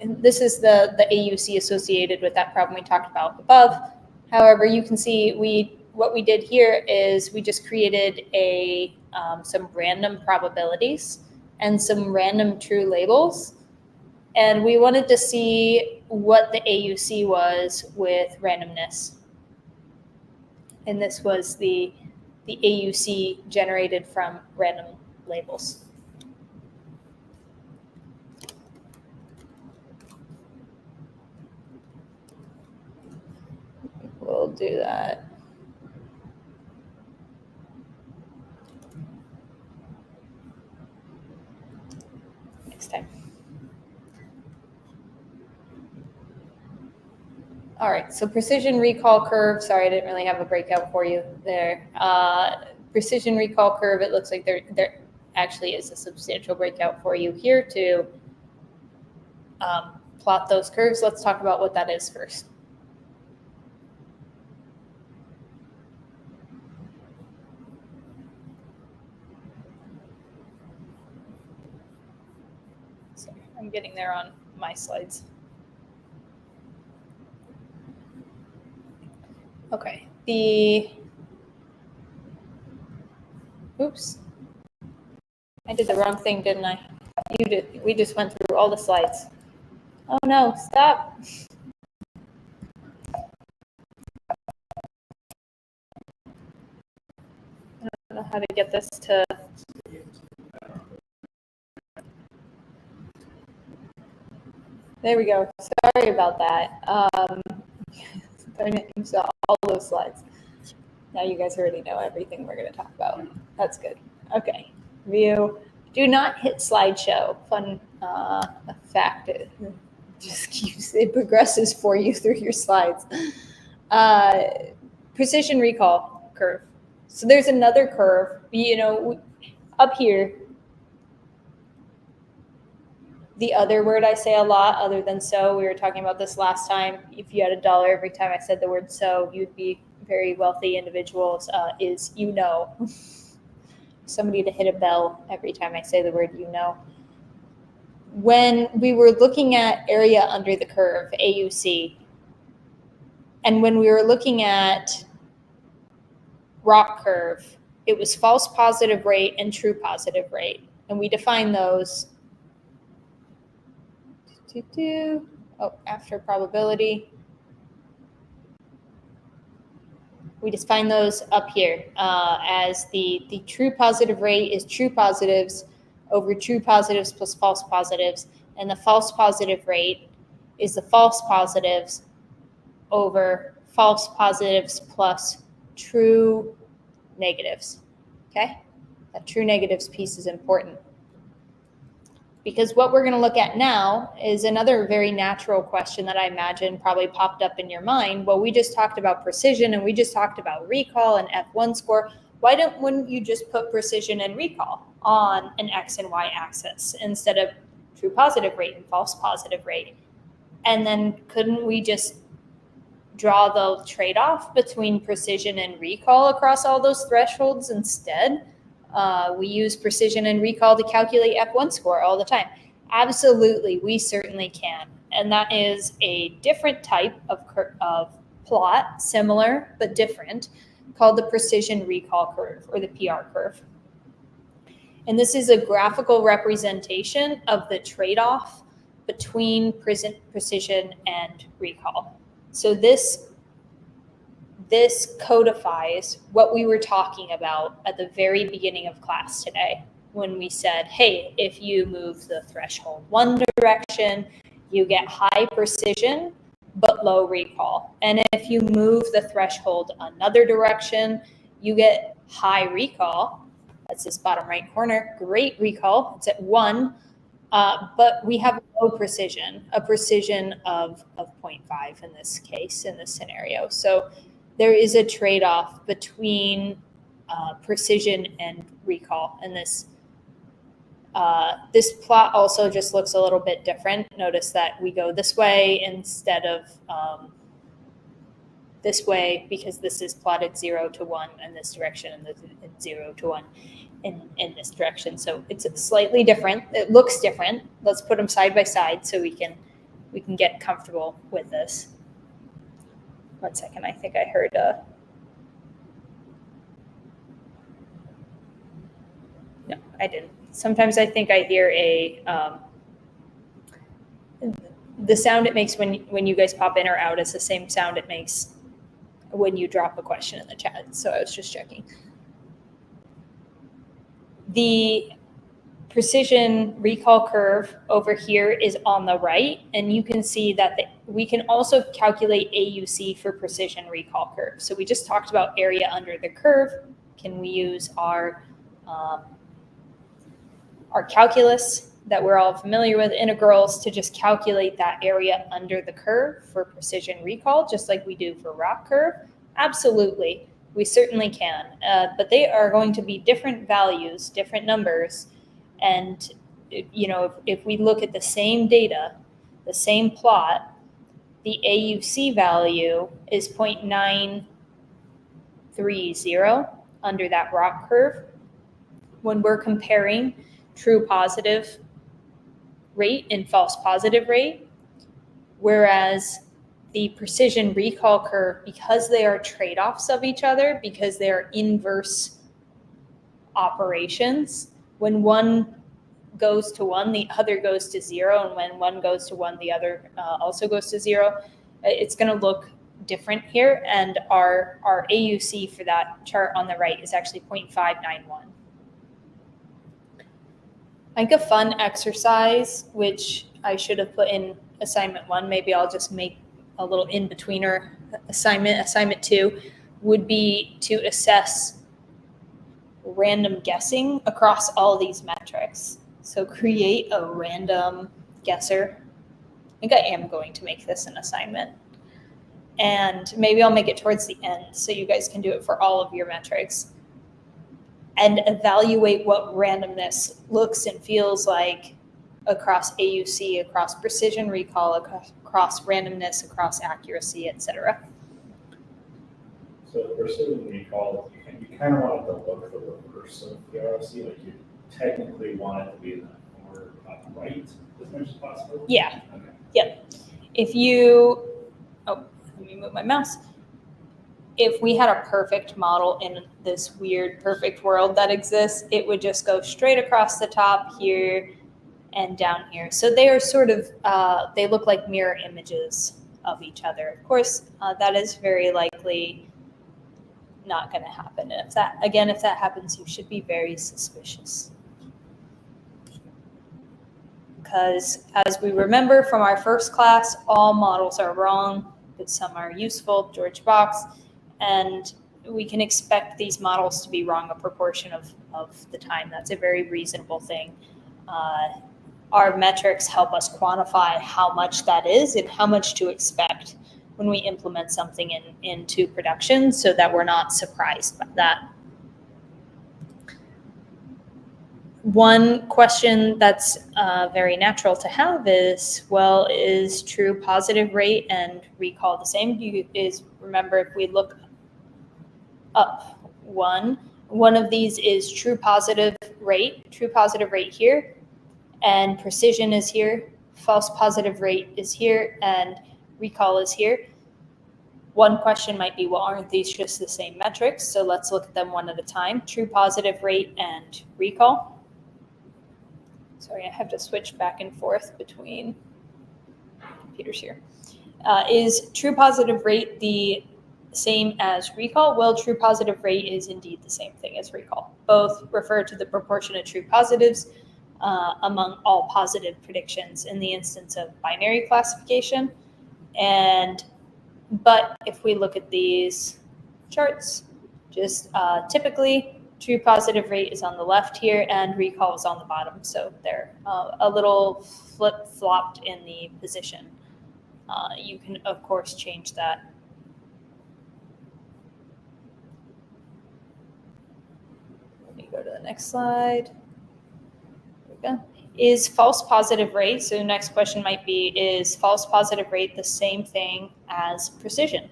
this is the AUC associated with that problem we talked about above. However, you can see what we did here is we just created some random probabilities and some random true labels. And we wanted to see what the AUC was with randomness. And this was the AUC generated from random labels. We'll do that. Next time. All right, so precision recall curve. Sorry, I didn't really have a breakout for you there. Precision recall curve, it looks like there actually is a substantial breakout for you here to plot those curves. Let's talk about what that is first. Sorry, I'm getting there on my slides. Okay, oops, I did the wrong thing, didn't I? You did. We just went through all the slides. Oh no, stop. I don't know how to get this to. There we go. Sorry about that. You saw all those slides. Now you guys already know everything we're going to talk about. That's good. Okay. View. Do not hit slideshow. Fun fact. It just it progresses for you through your slides. Precision recall curve. So there's another curve. Up here, the other word I say a lot other than so, we were talking about this last time. If you had $1 every time I said the word so, you'd be very wealthy individuals, is somebody to hit a bell every time I say the word When we were looking at area under the curve, AUC, and when we were looking at rock curve, it was false positive rate and true positive rate. And we define those after probability. We just find those up here as the true positive rate is true positives over true positives plus false positives, and the false positive rate is the false positives over false positives plus true negatives. Okay, that true negatives piece is important, because what we're going to look at now is another very natural question that I imagine probably popped up in your mind. Well, we just talked about precision and we just talked about recall and F1 score. Wouldn't you just put precision and recall on an X and Y axis instead of true positive rate and false positive rate. And then couldn't we just draw the trade-off between precision and recall across all those thresholds instead? We use precision and recall to calculate F1 score all the time. Absolutely, we certainly can. And that is a different type of plot, similar but different, called the precision recall curve, or the PR curve. And this is a graphical representation of the trade-off between precision and recall. So this codifies what we were talking about at the very beginning of class today, when we said, hey, if you move the threshold one direction, you get high precision but low recall. And if you move the threshold another direction, you get high recall. That's this bottom right corner. Great recall. It's at 1. But we have low precision, a precision of 0.5 in this case, in this scenario. So there is a trade-off between precision and recall. And this plot also just looks a little bit different. Notice that we go this way instead of this way, because this is plotted 0 to 1 in this direction, and this is 0 to 1 in this direction. So it's slightly different. It looks different. Let's put them side by side so we can get comfortable with this. 1 second, I think I heard no, I didn't. Sometimes I think I hear the sound it makes when you guys pop in or out is the same sound it makes when you drop a question in the chat. So I was just checking. The precision recall curve over here is on the right, and you can see that we can also calculate AUC for precision recall curve. So we just talked about area under the curve. Can we use our calculus that we're all familiar with, integrals, to just calculate that area under the curve for precision recall, just like we do for rock curve? Absolutely, we certainly can. But they are going to be different values, different numbers. And, you know, if we look at the same data, the same plot, the AUC value is 0.930 under that rock curve when we're comparing true positive rate and false positive rate, whereas the precision recall curve, because they are trade-offs of each other, because they are inverse operations, when one goes to 1, the other goes to 0, and when one goes to 1, the other also goes to 0. It's going to look different here, and our AUC for that chart on the right is actually 0.591. I think a fun exercise, which I should have put in assignment 1, maybe I'll just make a little in-betweener assignment 2, would be to assess random guessing across all these metrics. So create a random guesser. I think I am going to make this an assignment. And maybe I'll make it towards the end so you guys can do it for all of your metrics. And evaluate what randomness looks and feels like across AUC, across precision recall, across randomness, across accuracy, etc. So the precision recall, you kind of want it to look the reverse of the ROC, like you technically want it to be in the corner top right as much as possible? Yeah. Okay. Yep. If you, let me move my mouse. If we had a perfect model in this weird perfect world that exists, it would just go straight across the top here and down here. So they are sort of, they look like mirror images of each other. Of course, that is very likely not going to happen. And if that happens, you should be very suspicious. Because as we remember from our first class, all models are wrong, but some are useful, George Box. And we can expect these models to be wrong a proportion of the time. That's a very reasonable thing. Our metrics help us quantify how much that is and how much to expect when we implement something into production so that we're not surprised by that. One question that's very natural to have is, well, is true positive rate and recall the same? Remember, if we look up one of these is true positive rate here, and precision is here, false positive rate is here, and recall is here. One question might be, well, aren't these just the same metrics? So let's look at them one at a time. True positive rate and recall. Sorry, I have to switch back and forth between computers here. Is true positive rate the same as recall? Well, true positive rate is indeed the same thing as recall. Both refer to the proportion of true positives among all positive predictions in the instance of binary classification. But if we look at these charts, just typically true positive rate is on the left here and recall is on the bottom. So they're a little flip-flopped in the position. You can, of course, change that. Let me go to the next slide. There we go. Is false positive rate, so next question might be, is false positive rate the same thing as precision?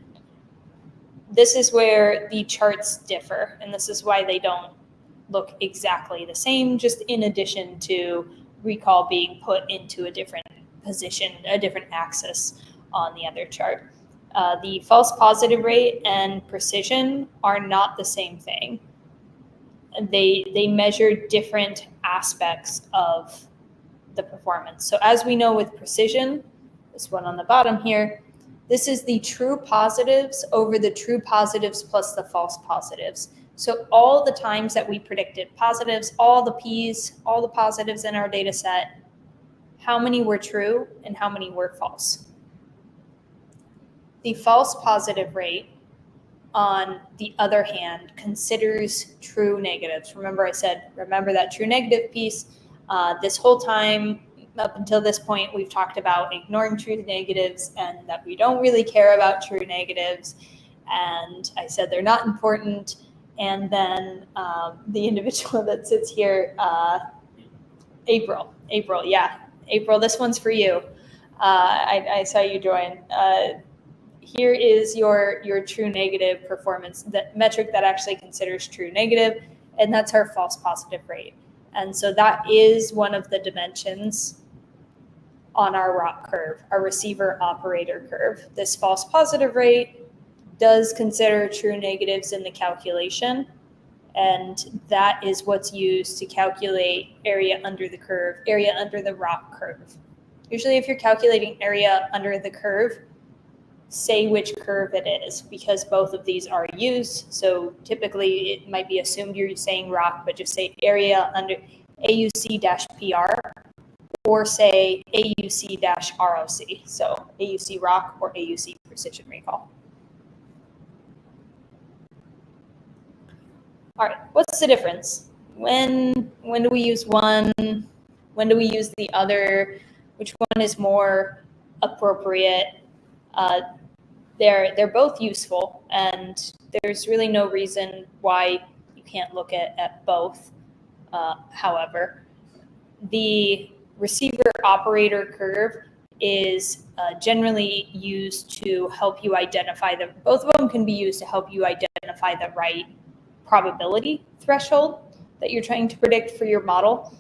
This is where the charts differ, and this is why they don't look exactly the same, just in addition to recall being put into a different position, a different axis on the other chart. The false positive rate and precision are not the same thing. They measure different aspects of the performance. So as we know with precision, this one on the bottom here, this is the true positives over the true positives plus the false positives. So all the times that we predicted positives, all the P's, all the positives in our data set, how many were true and how many were false? The false positive rate, on the other hand, considers true negatives. Remember that true negative piece. This whole time, up until this point, we've talked about ignoring true negatives and that we don't really care about true negatives. And I said they're not important. And then the individual that sits here, April, this one's for you. I saw you join. Here is your true negative performance, that metric that actually considers true negative, and that's our false positive rate. And so that is one of the dimensions on our ROC curve, our receiver operator curve. This false positive rate does consider true negatives in the calculation, and that is what's used to calculate area under the curve, area under the ROC curve. Usually if you're calculating area under the curve, say which curve it is, because both of these are used. So typically it might be assumed you're saying ROC, but just say area under AUC-PR or say AUC-ROC. So AUC ROC or AUC precision recall. All right, what's the difference? When do we use one? When do we use the other? Which one is more appropriate? They're both useful, and there's really no reason why you can't look at both. However, the receiver operator curve is generally used to help you identify both of them can be used to help you identify the right probability threshold that you're trying to predict for your model.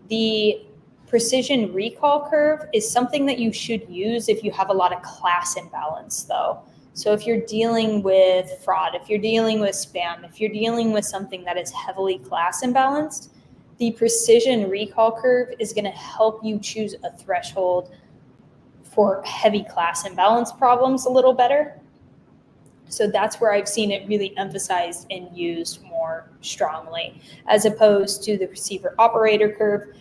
The precision recall curve is something that you should use if you have a lot of class imbalance, though. So if you're dealing with fraud, if you're dealing with spam, if you're dealing with something that is heavily class imbalanced, the precision recall curve is going to help you choose a threshold for heavy class imbalance problems a little better. So that's where I've seen it really emphasized and used more strongly, as opposed to the receiver operator curve.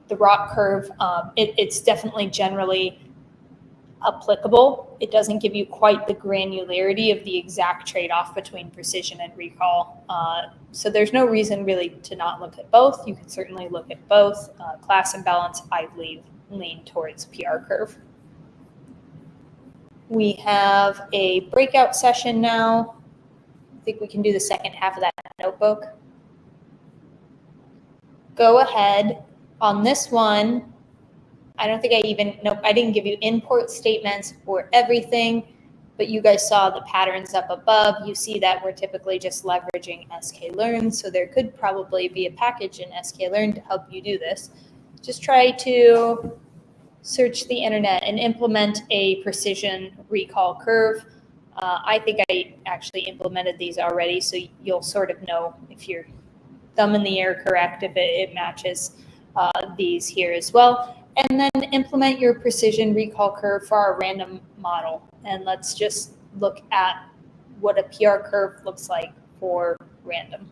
The ROC curve, it's definitely generally applicable. It doesn't give you quite the granularity of the exact trade-off between precision and recall. So there's no reason really to not look at both. You can certainly look at both. Class imbalance, I lean towards PR curve. We have a breakout session now. I think we can do the second half of that notebook. go ahead on this one. I don't think I didn't give you import statements for everything, but you guys saw the patterns up above. You see that we're typically just leveraging sklearn, so there could probably be a package in sklearn to help you do this. Just try to search the internet and implement a precision recall curve. I think I actually implemented these already, so you'll sort of know if you're thumb in the air correct, if it matches these here as well. And then implement your precision recall curve for our random model. And let's just look at what a PR curve looks like for random,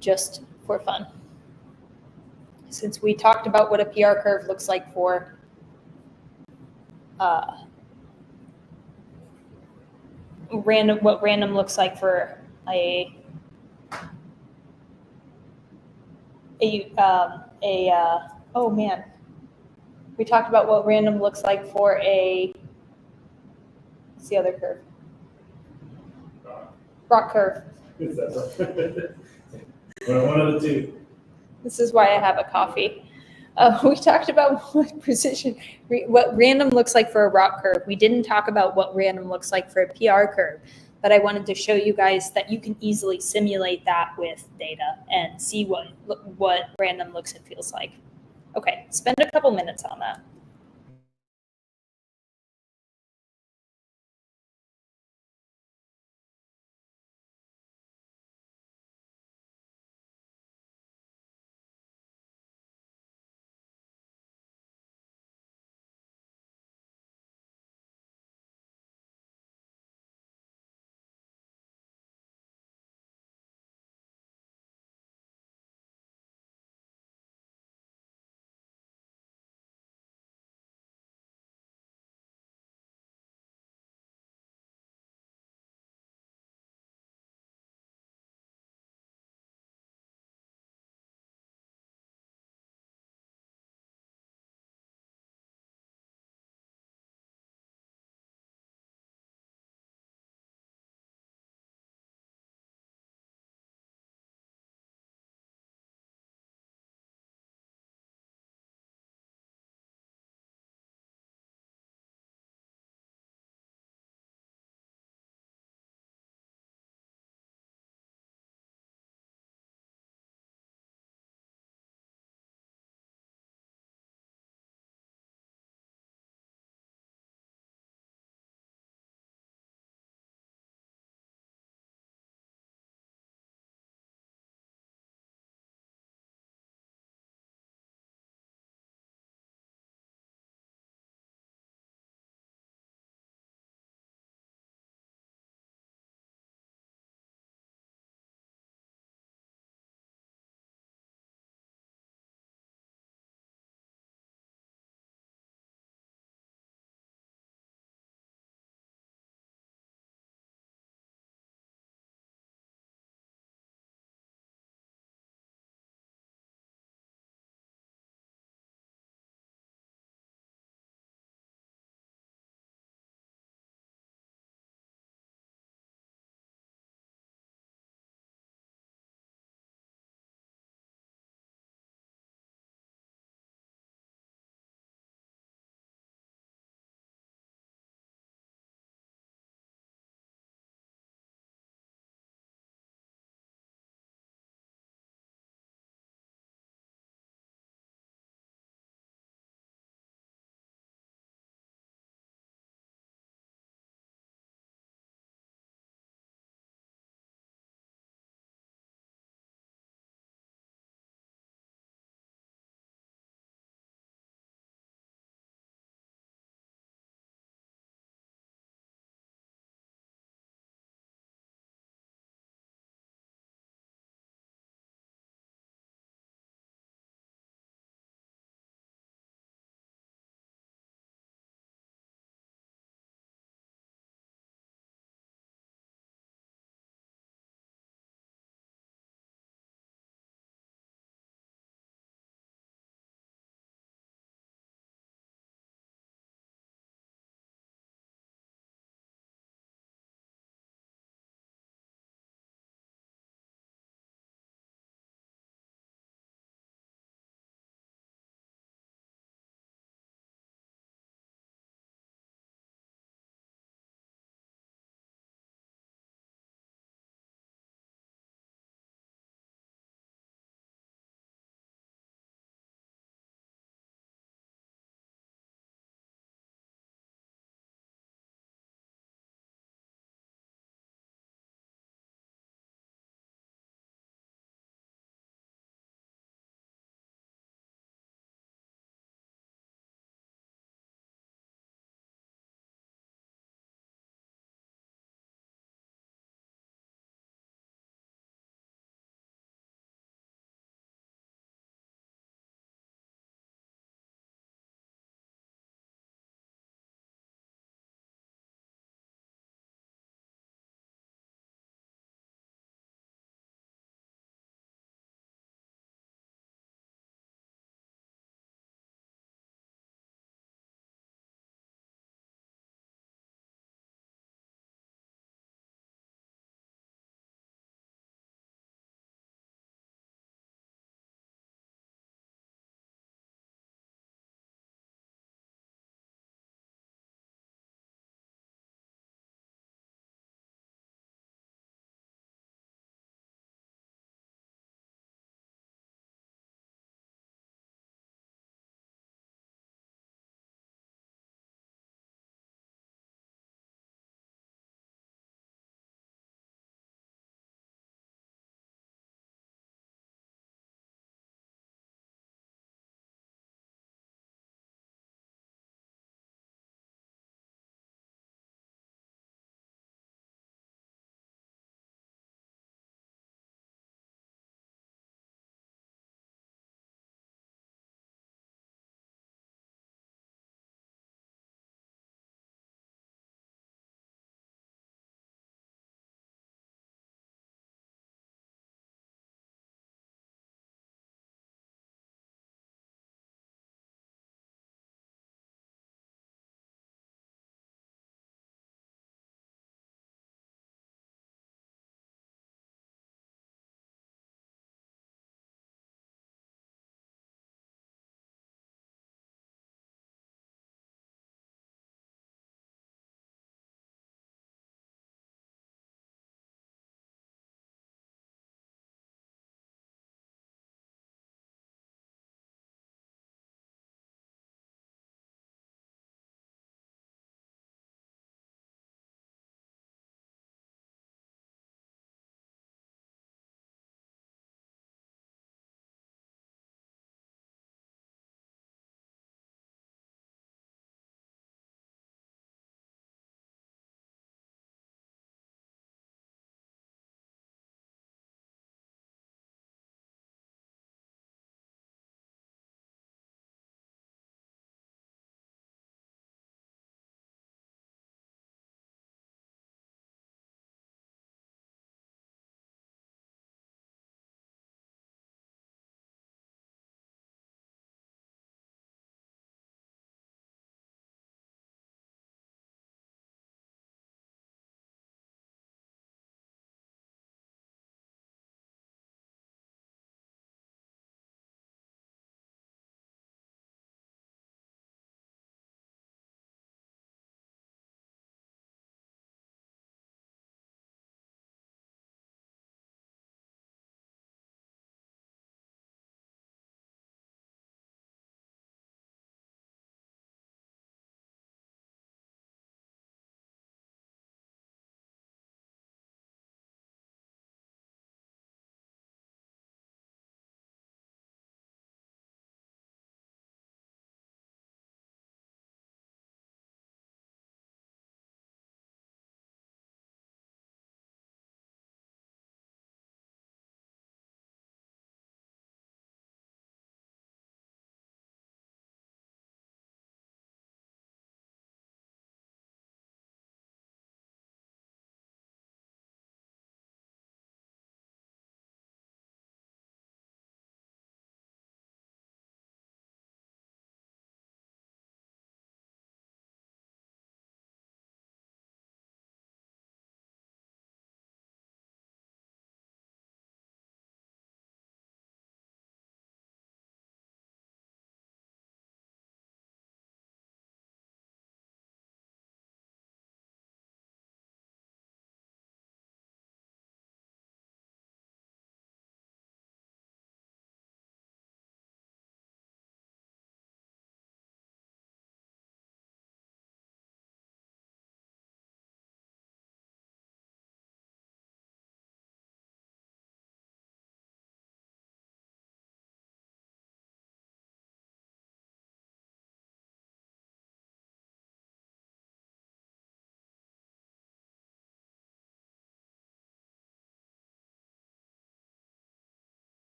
just for fun. Since we talked about what a PR curve looks like for what random looks like for oh man, we talked about what random looks like for what's the other curve? Rock curve. One of the two. This is why I have a coffee. We talked about what random looks like for a rock curve. We didn't talk about what random looks like for a PR curve, but I wanted to show you guys that you can easily simulate that with data and see what random looks and feels like. Okay, spend a couple minutes on that.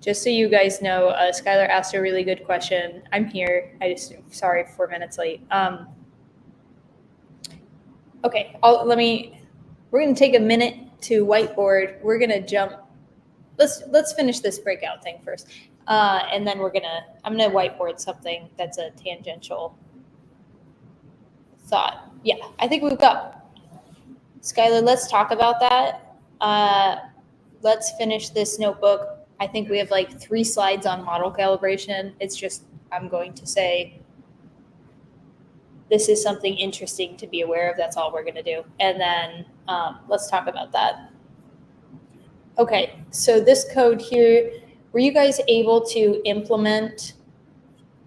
just so you guys know, Skylar asked a really good question. I'm here. Sorry, 4 minutes late. Okay, we're gonna take a minute to whiteboard. We're gonna jump. Let's finish this breakout thing first. And then I'm gonna whiteboard something that's a tangential thought. Yeah, I think we've got, Skylar, let's talk about that. Let's finish this notebook. I think we have like 3 slides on model calibration. It's just, I'm going to say, this is something interesting to be aware of. That's all we're gonna do. And then let's talk about that. Okay, so this code here, were you guys able to implement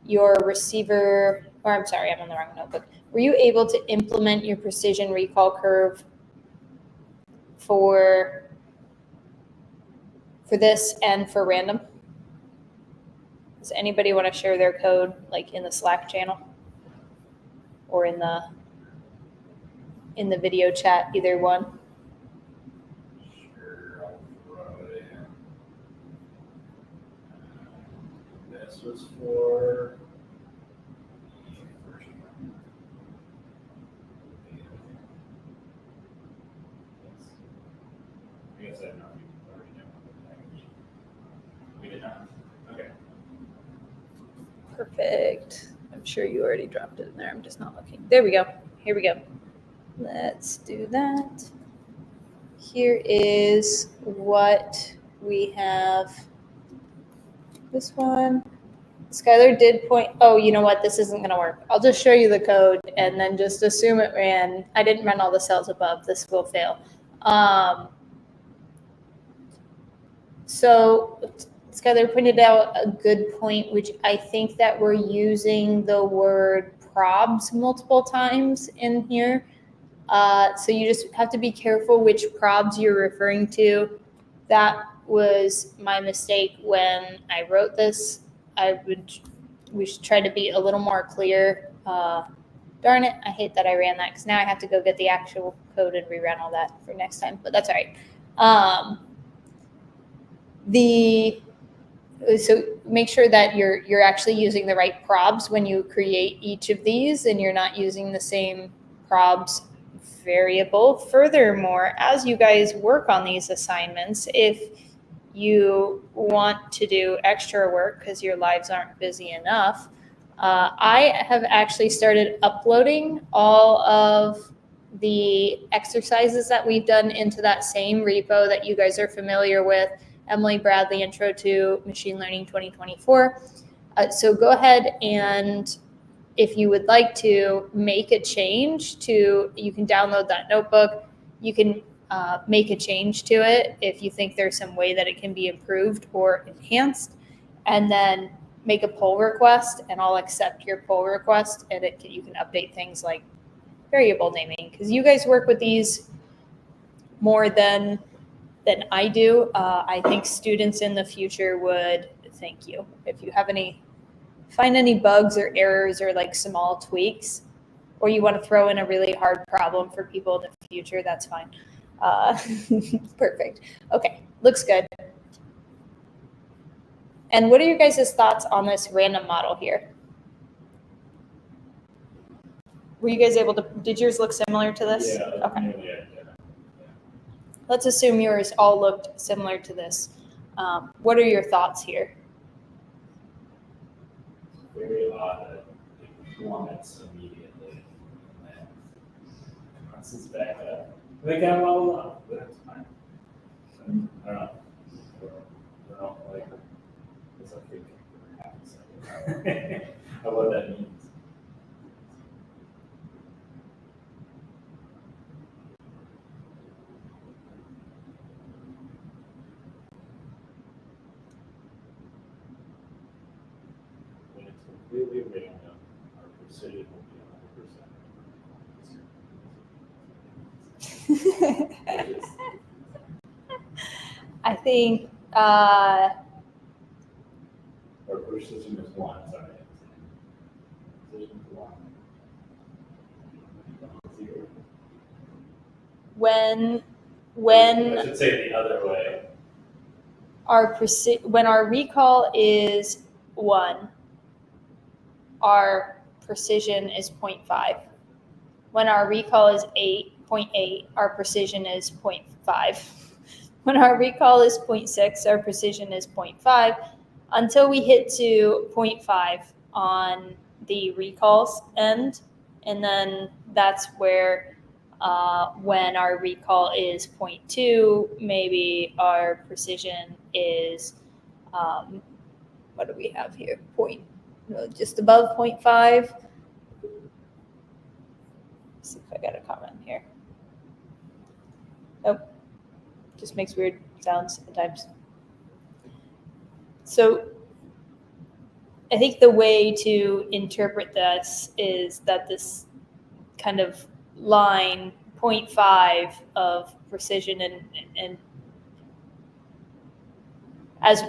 your receiver, or I'm sorry, I'm on the wrong notebook. Were you able to implement your precision recall curve for this and for random? Does anybody want to share their code like in the Slack channel or in the video chat, either one? Sure, I'll throw it in. This was for the first one. I guess I don't know if you already know the package. We did not. Okay. Perfect. I'm sure you already dropped it in there. I'm just not looking. There we go. Here we go. Let's do that. Here is what we have. This one. Skylar did point, oh, you know what? This isn't going to work. I'll just show you the code and then just assume it ran. I didn't run all the cells above. This will fail. So Skylar pointed out a good point, which I think that we're using the word probs multiple times in here. So you just have to be careful which probs you're referring to. That was my mistake when I wrote this. We should try to be a little more clear. Darn it, I hate that I ran that because now I have to go get the actual code and rerun all that for next time, but that's all right. So make sure that you're actually using the right probs when you create each of these and you're not using the same probs variable. Furthermore, as you guys work on these assignments, if you want to do extra work because your lives aren't busy enough, I have actually started uploading all of the exercises that we've done into that same repo that you guys are familiar with, Emily Bradley Intro to Machine Learning 2024. So go ahead and if you would like to make a change you can download that notebook. You can make a change to it if you think there's some way that it can be improved or enhanced, and then make a pull request, and I'll accept your pull request, and you can update things like variable naming, because you guys work with these more than I do. I think students in the future would thank you. If you have find any bugs or errors or like small tweaks, or you want to throw in a really hard problem for people in the future, that's fine. Perfect. Okay, looks good. And what are your guys' thoughts on this random model here? Were you guys able to, did yours look similar to this? Yeah. Okay. Yeah. Let's assume yours all looked similar to this. What are your thoughts here? Very odd that it plummets immediately and then bounces back up. They kind of level up, but it's fine. I don't know. I don't know, like, it's okay for half a second. How what that means. When it's completely random, our precision will be 100%. I think Or precision is 1, sorry. Precision is 1. 0. when I should say it the other way. when our recall is 1, our precision is 0.5. When our recall is 0.8, our precision is 0.5. When our recall is 0.6, our precision is 0.5, until we hit to 0.5 on the recalls end. And then that's where when our recall is 0.2, maybe our precision is, what do we have here? Just above 0.5. Let's see if I got a comment here. Nope. Just makes weird sounds sometimes. So I think the way to interpret this is that this kind of line 0.5 of precision and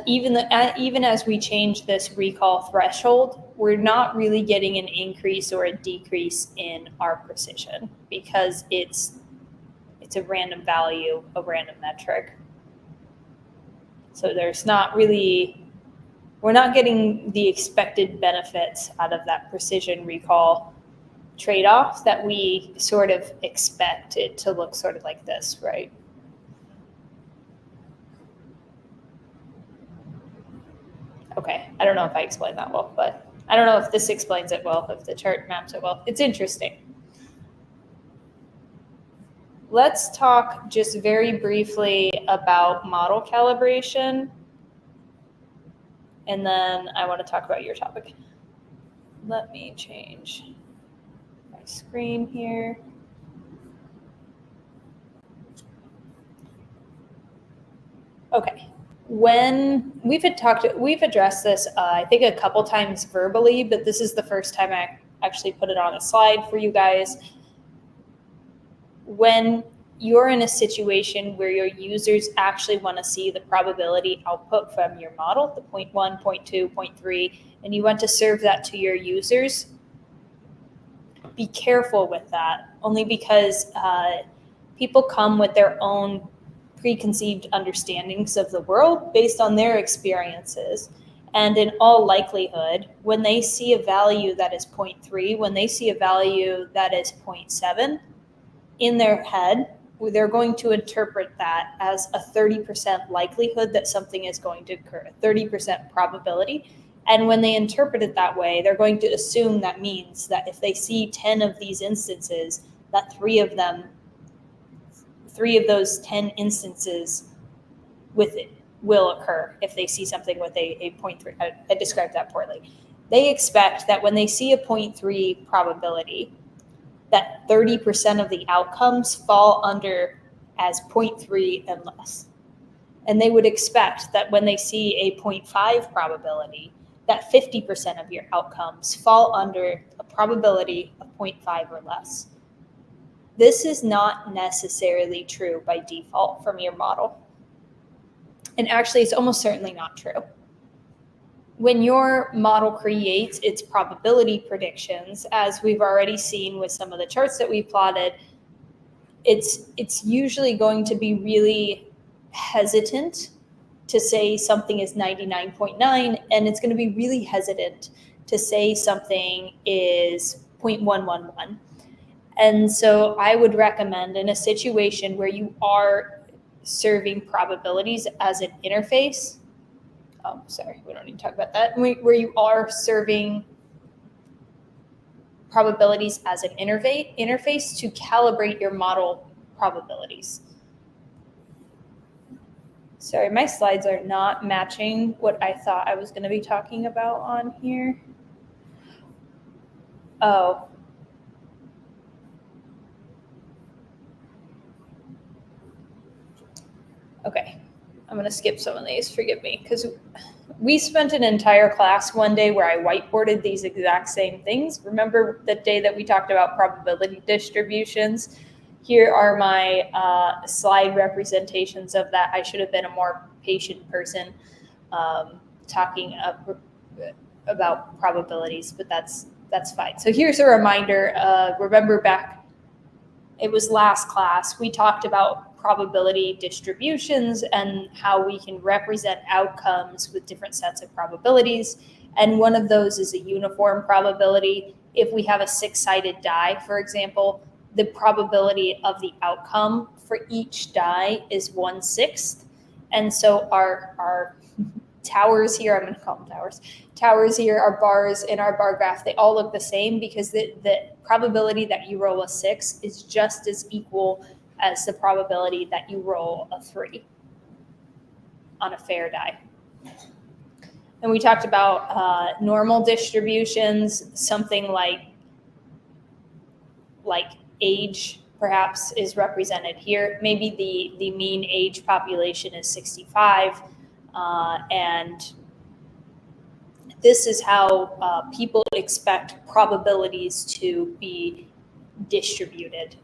even as we change this recall threshold, we're not really getting an increase or a decrease in our precision because it's a random value, a random metric. So we're not getting the expected benefits out of that precision recall trade-off that we sort of expect it to look sort of like this, right? Okay, I don't know if I explained that well, but I don't know if this explains it well, if the chart maps it well. It's interesting. Let's talk just very briefly about model calibration, and then I want to talk about your topic. Let me change my screen here. Okay. When we've addressed this, I think a couple times verbally, but this is the first time I actually put it on a slide for you guys. When you're in a situation where your users actually want to see the probability output from your model, the 0.1, 0.2, 0.3, and you want to serve that to your users, be careful with that, only because people come with their own preconceived understandings of the world based on their experiences. And in all likelihood, when they see a value that is 0.3, when they see a value that is 0.7, in their head, they're going to interpret that as a 30% likelihood that something is going to occur, a 30% probability. And when they interpret it that way, they're going to assume that means that if they see 10 of these instances, that three of those 10 instances with it will occur if they see something with a 0.3. I described that poorly. They expect that when they see a 0.3 probability, that 30% of the outcomes fall under as 0.3 and less. And they would expect that when they see a 0.5 probability, that 50% of your outcomes fall under a probability of 0.5 or less. This is not necessarily true by default from your model. And actually, it's almost certainly not true. When your model creates its probability predictions, as we've already seen with some of the charts that we plotted, it's usually going to be really hesitant to say something is 99.9, and it's going to be really hesitant to say something is 0.111. And so I would recommend, in a situation where you are serving probabilities as an interface, we don't need to talk about that, where you are serving probabilities as an interface to calibrate your model probabilities. Sorry, my slides are not matching what I thought I was going to be talking about on here. Oh. Okay, I'm going to skip some of these, forgive me, because we spent an entire class one day where I whiteboarded these exact same things. Remember the day that we talked about probability distributions? Here are my slide representations of that. I should have been a more patient person talking about probabilities, but that's fine. So here's a reminder. Remember back, it was last class, we talked about probability distributions and how we can represent outcomes with different sets of probabilities. And one of those is a uniform probability. If we have a six-sided die, for example, the probability of the outcome for each die is 1/6. And so our towers here, I'm going to call them towers here, our bars in our bar graph, they all look the same because the probability that you roll a 6 is just as equal as the probability that you roll a 3 on a fair die. And we talked about normal distributions, something like age perhaps is represented here. Maybe the mean age population is 65, and this is how people expect probabilities to be distributed,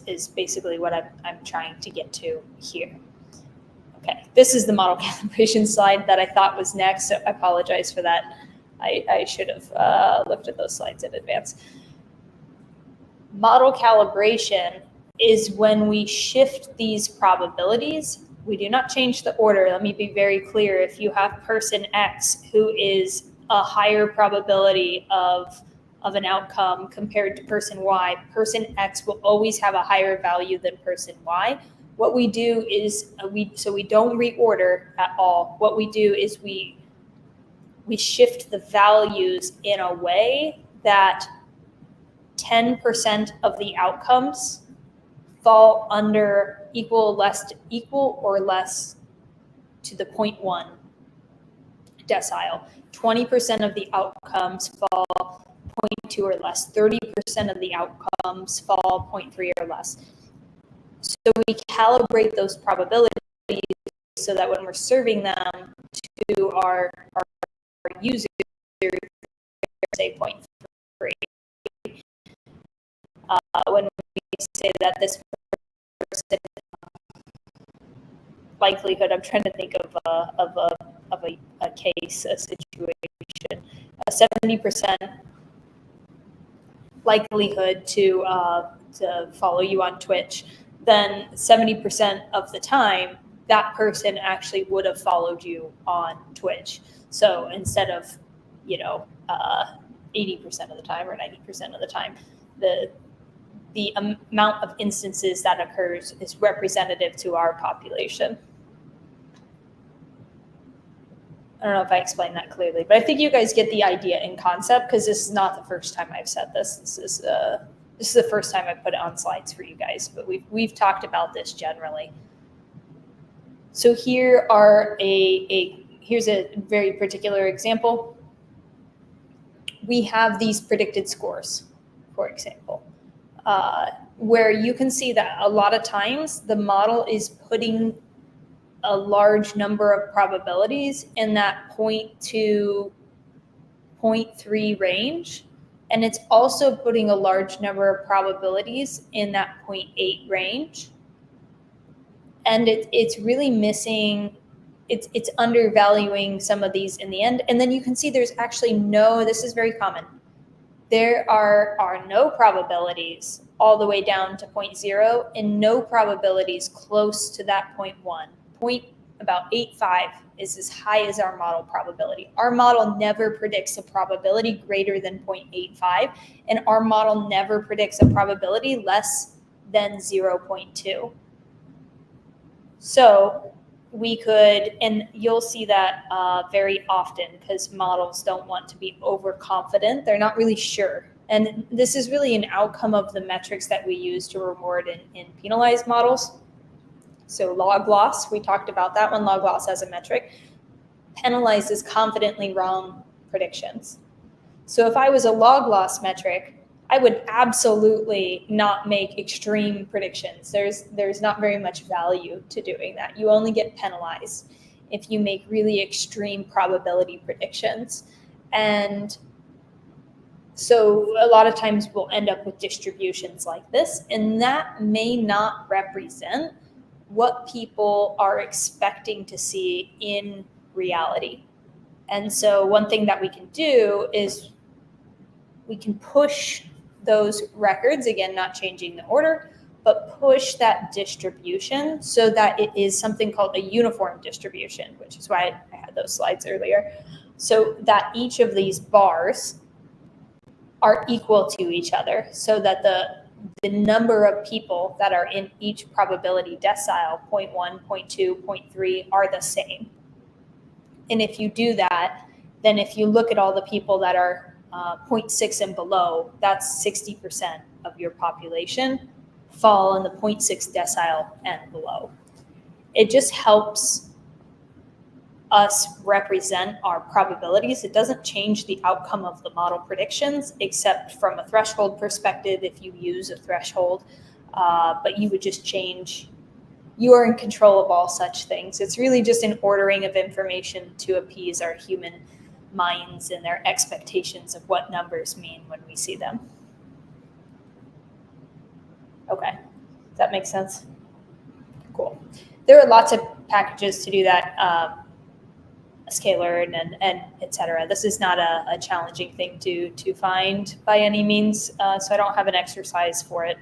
is basically what I'm trying to get to here. Okay, this is the model calibration slide that I thought was next, so I apologize for that. I should have looked at those slides in advance. Model calibration is when we shift these probabilities. We do not change the order. Let me be very clear. If you have person X who is a higher probability of an outcome compared to person Y, person X will always have a higher value than person Y. What we do is we don't reorder at all. What we do is we shift the values in a way that 10% of the outcomes fall under equal or less to the 0.1 decile. 20% of the outcomes fall 0.2 or less. 30% of the outcomes fall 0.3 or less. So we calibrate those probabilities so that when we're serving them to our user, say 0.3. When we say that this person likelihood, I'm trying to think of a case, a situation, a 70% likelihood to follow you on Twitch, then 70% of the time that person actually would have followed you on Twitch. So instead of 80% of the time or 90% of the time, the amount of instances that occurs is representative to our population. I don't know if I explained that clearly, but I think you guys get the idea in concept, because this is not the first time I've said this. This is the first time I've put it on slides for you guys, but we've talked about this generally. So here are here's a very particular example. We have these predicted scores, for example, where you can see that a lot of times the model is putting a large number of probabilities in that 0.2, 0.3 range. And it's also putting a large number of probabilities in that 0.8 range. And it's really missing, it's undervaluing some of these in the end. And then you can see there's actually this is very common. There are no probabilities all the way down to 0.0 and no probabilities close to that 0.1. About 0.85 is as high as our model probability. Our model never predicts a probability greater than 0.85, and our model never predicts a probability less than 0.2. So we could, and you'll see that very often because models don't want to be overconfident. They're not really sure. And this is really an outcome of the metrics that we use to reward in penalized models. So log loss, we talked about that one. Log loss as a metric penalizes confidently wrong predictions. So if I was a log loss metric, I would absolutely not make extreme predictions. There's not very much value to doing that. You only get penalized if you make really extreme probability predictions. And so a lot of times we'll end up with distributions like this, and that may not represent what people are expecting to see in reality. And so one thing that we can do is we can push those records, again, not changing the order, but push that distribution so that it is something called a uniform distribution, which is why I had those slides earlier. So that each of these bars are equal to each other, so that the number of people that are in each probability decile, 0.1, 0.2, 0.3, are the same. And if you do that, then if you look at all the people that are 0.6 and below, that's 60% of your population fall in the 0.6 decile and below. It just helps us represent our probabilities. It doesn't change the outcome of the model predictions, except from a threshold perspective, if you use a threshold, but you would just change, you are in control of all such things. It's really just an ordering of information to appease our human minds and their expectations of what numbers mean when we see them. Okay, does that make sense? Cool. There are lots of packages to do that. Scalar and et cetera. This is not a challenging thing to find by any means, so I don't have an exercise for it.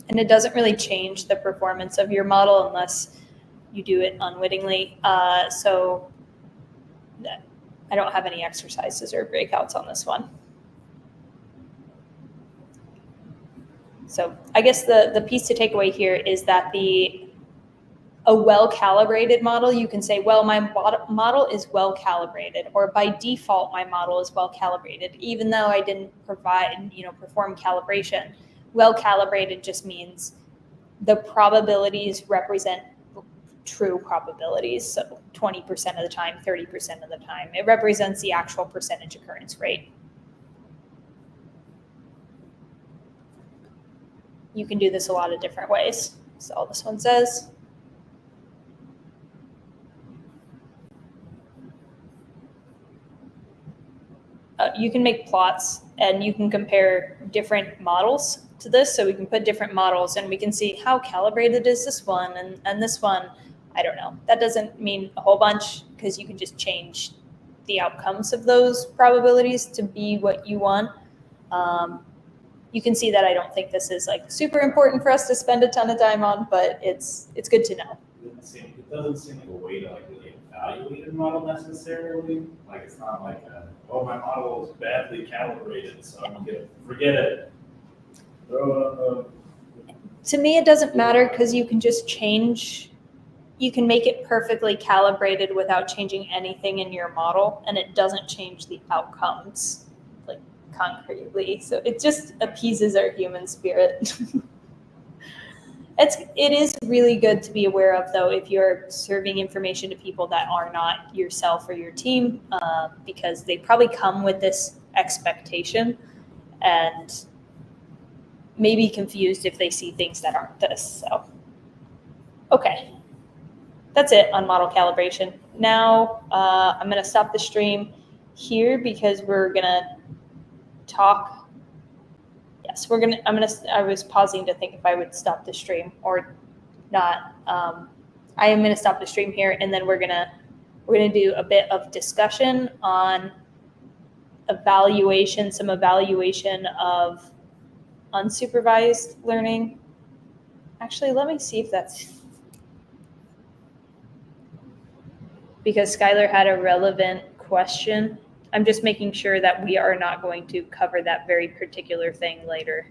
And it doesn't really change the performance of your model unless you do it unwittingly. So I don't have any exercises or breakouts on this one. So I guess the piece to take away here is that a well-calibrated model, you can say, well, my model is well-calibrated, or by default, my model is well-calibrated, even though I didn't perform calibration. Well-calibrated just means the probabilities represent true probabilities, so 20% of the time, 30% of the time. It represents the actual percentage occurrence rate. You can do this a lot of different ways. So all this one says. You can make plots and you can compare different models to this. So we can put different models and we can see how calibrated is this one and this one. I don't know. That doesn't mean a whole bunch because you can just change the outcomes of those probabilities to be what you want. You can see that I don't think this is like super important for us to spend a ton of time on, but it's good to know. It doesn't seem like a way to really evaluate a model necessarily. Like it's not like my model is badly calibrated, so I'm gonna forget it. To me, it doesn't matter because you can just change. You can make it perfectly calibrated without changing anything in your model, and it doesn't change the outcomes like concretely. So it just appeases our human spirit. It is really good to be aware of, though, if you're serving information to people that are not yourself or your team, because they probably come with this expectation and may be confused if they see things that aren't this. So, okay, that's it on model calibration. Now I'm going to stop the stream here because we're going to talk. Yes, I was pausing to think if I would stop the stream or not. I am going to stop the stream here, and then we're going to do a bit of discussion on some evaluation of unsupervised learning. Actually, let me see if that's because Skylar had a relevant question. I'm just making sure that we are not going to cover that very particular thing later.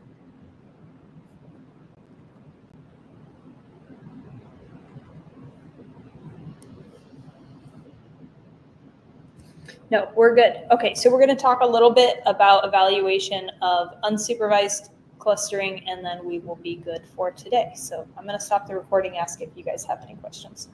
No, we're good. Okay, so we're going to talk a little bit about evaluation of unsupervised clustering, and then we will be good for today. So I'm going to stop the recording, ask if you guys have any questions.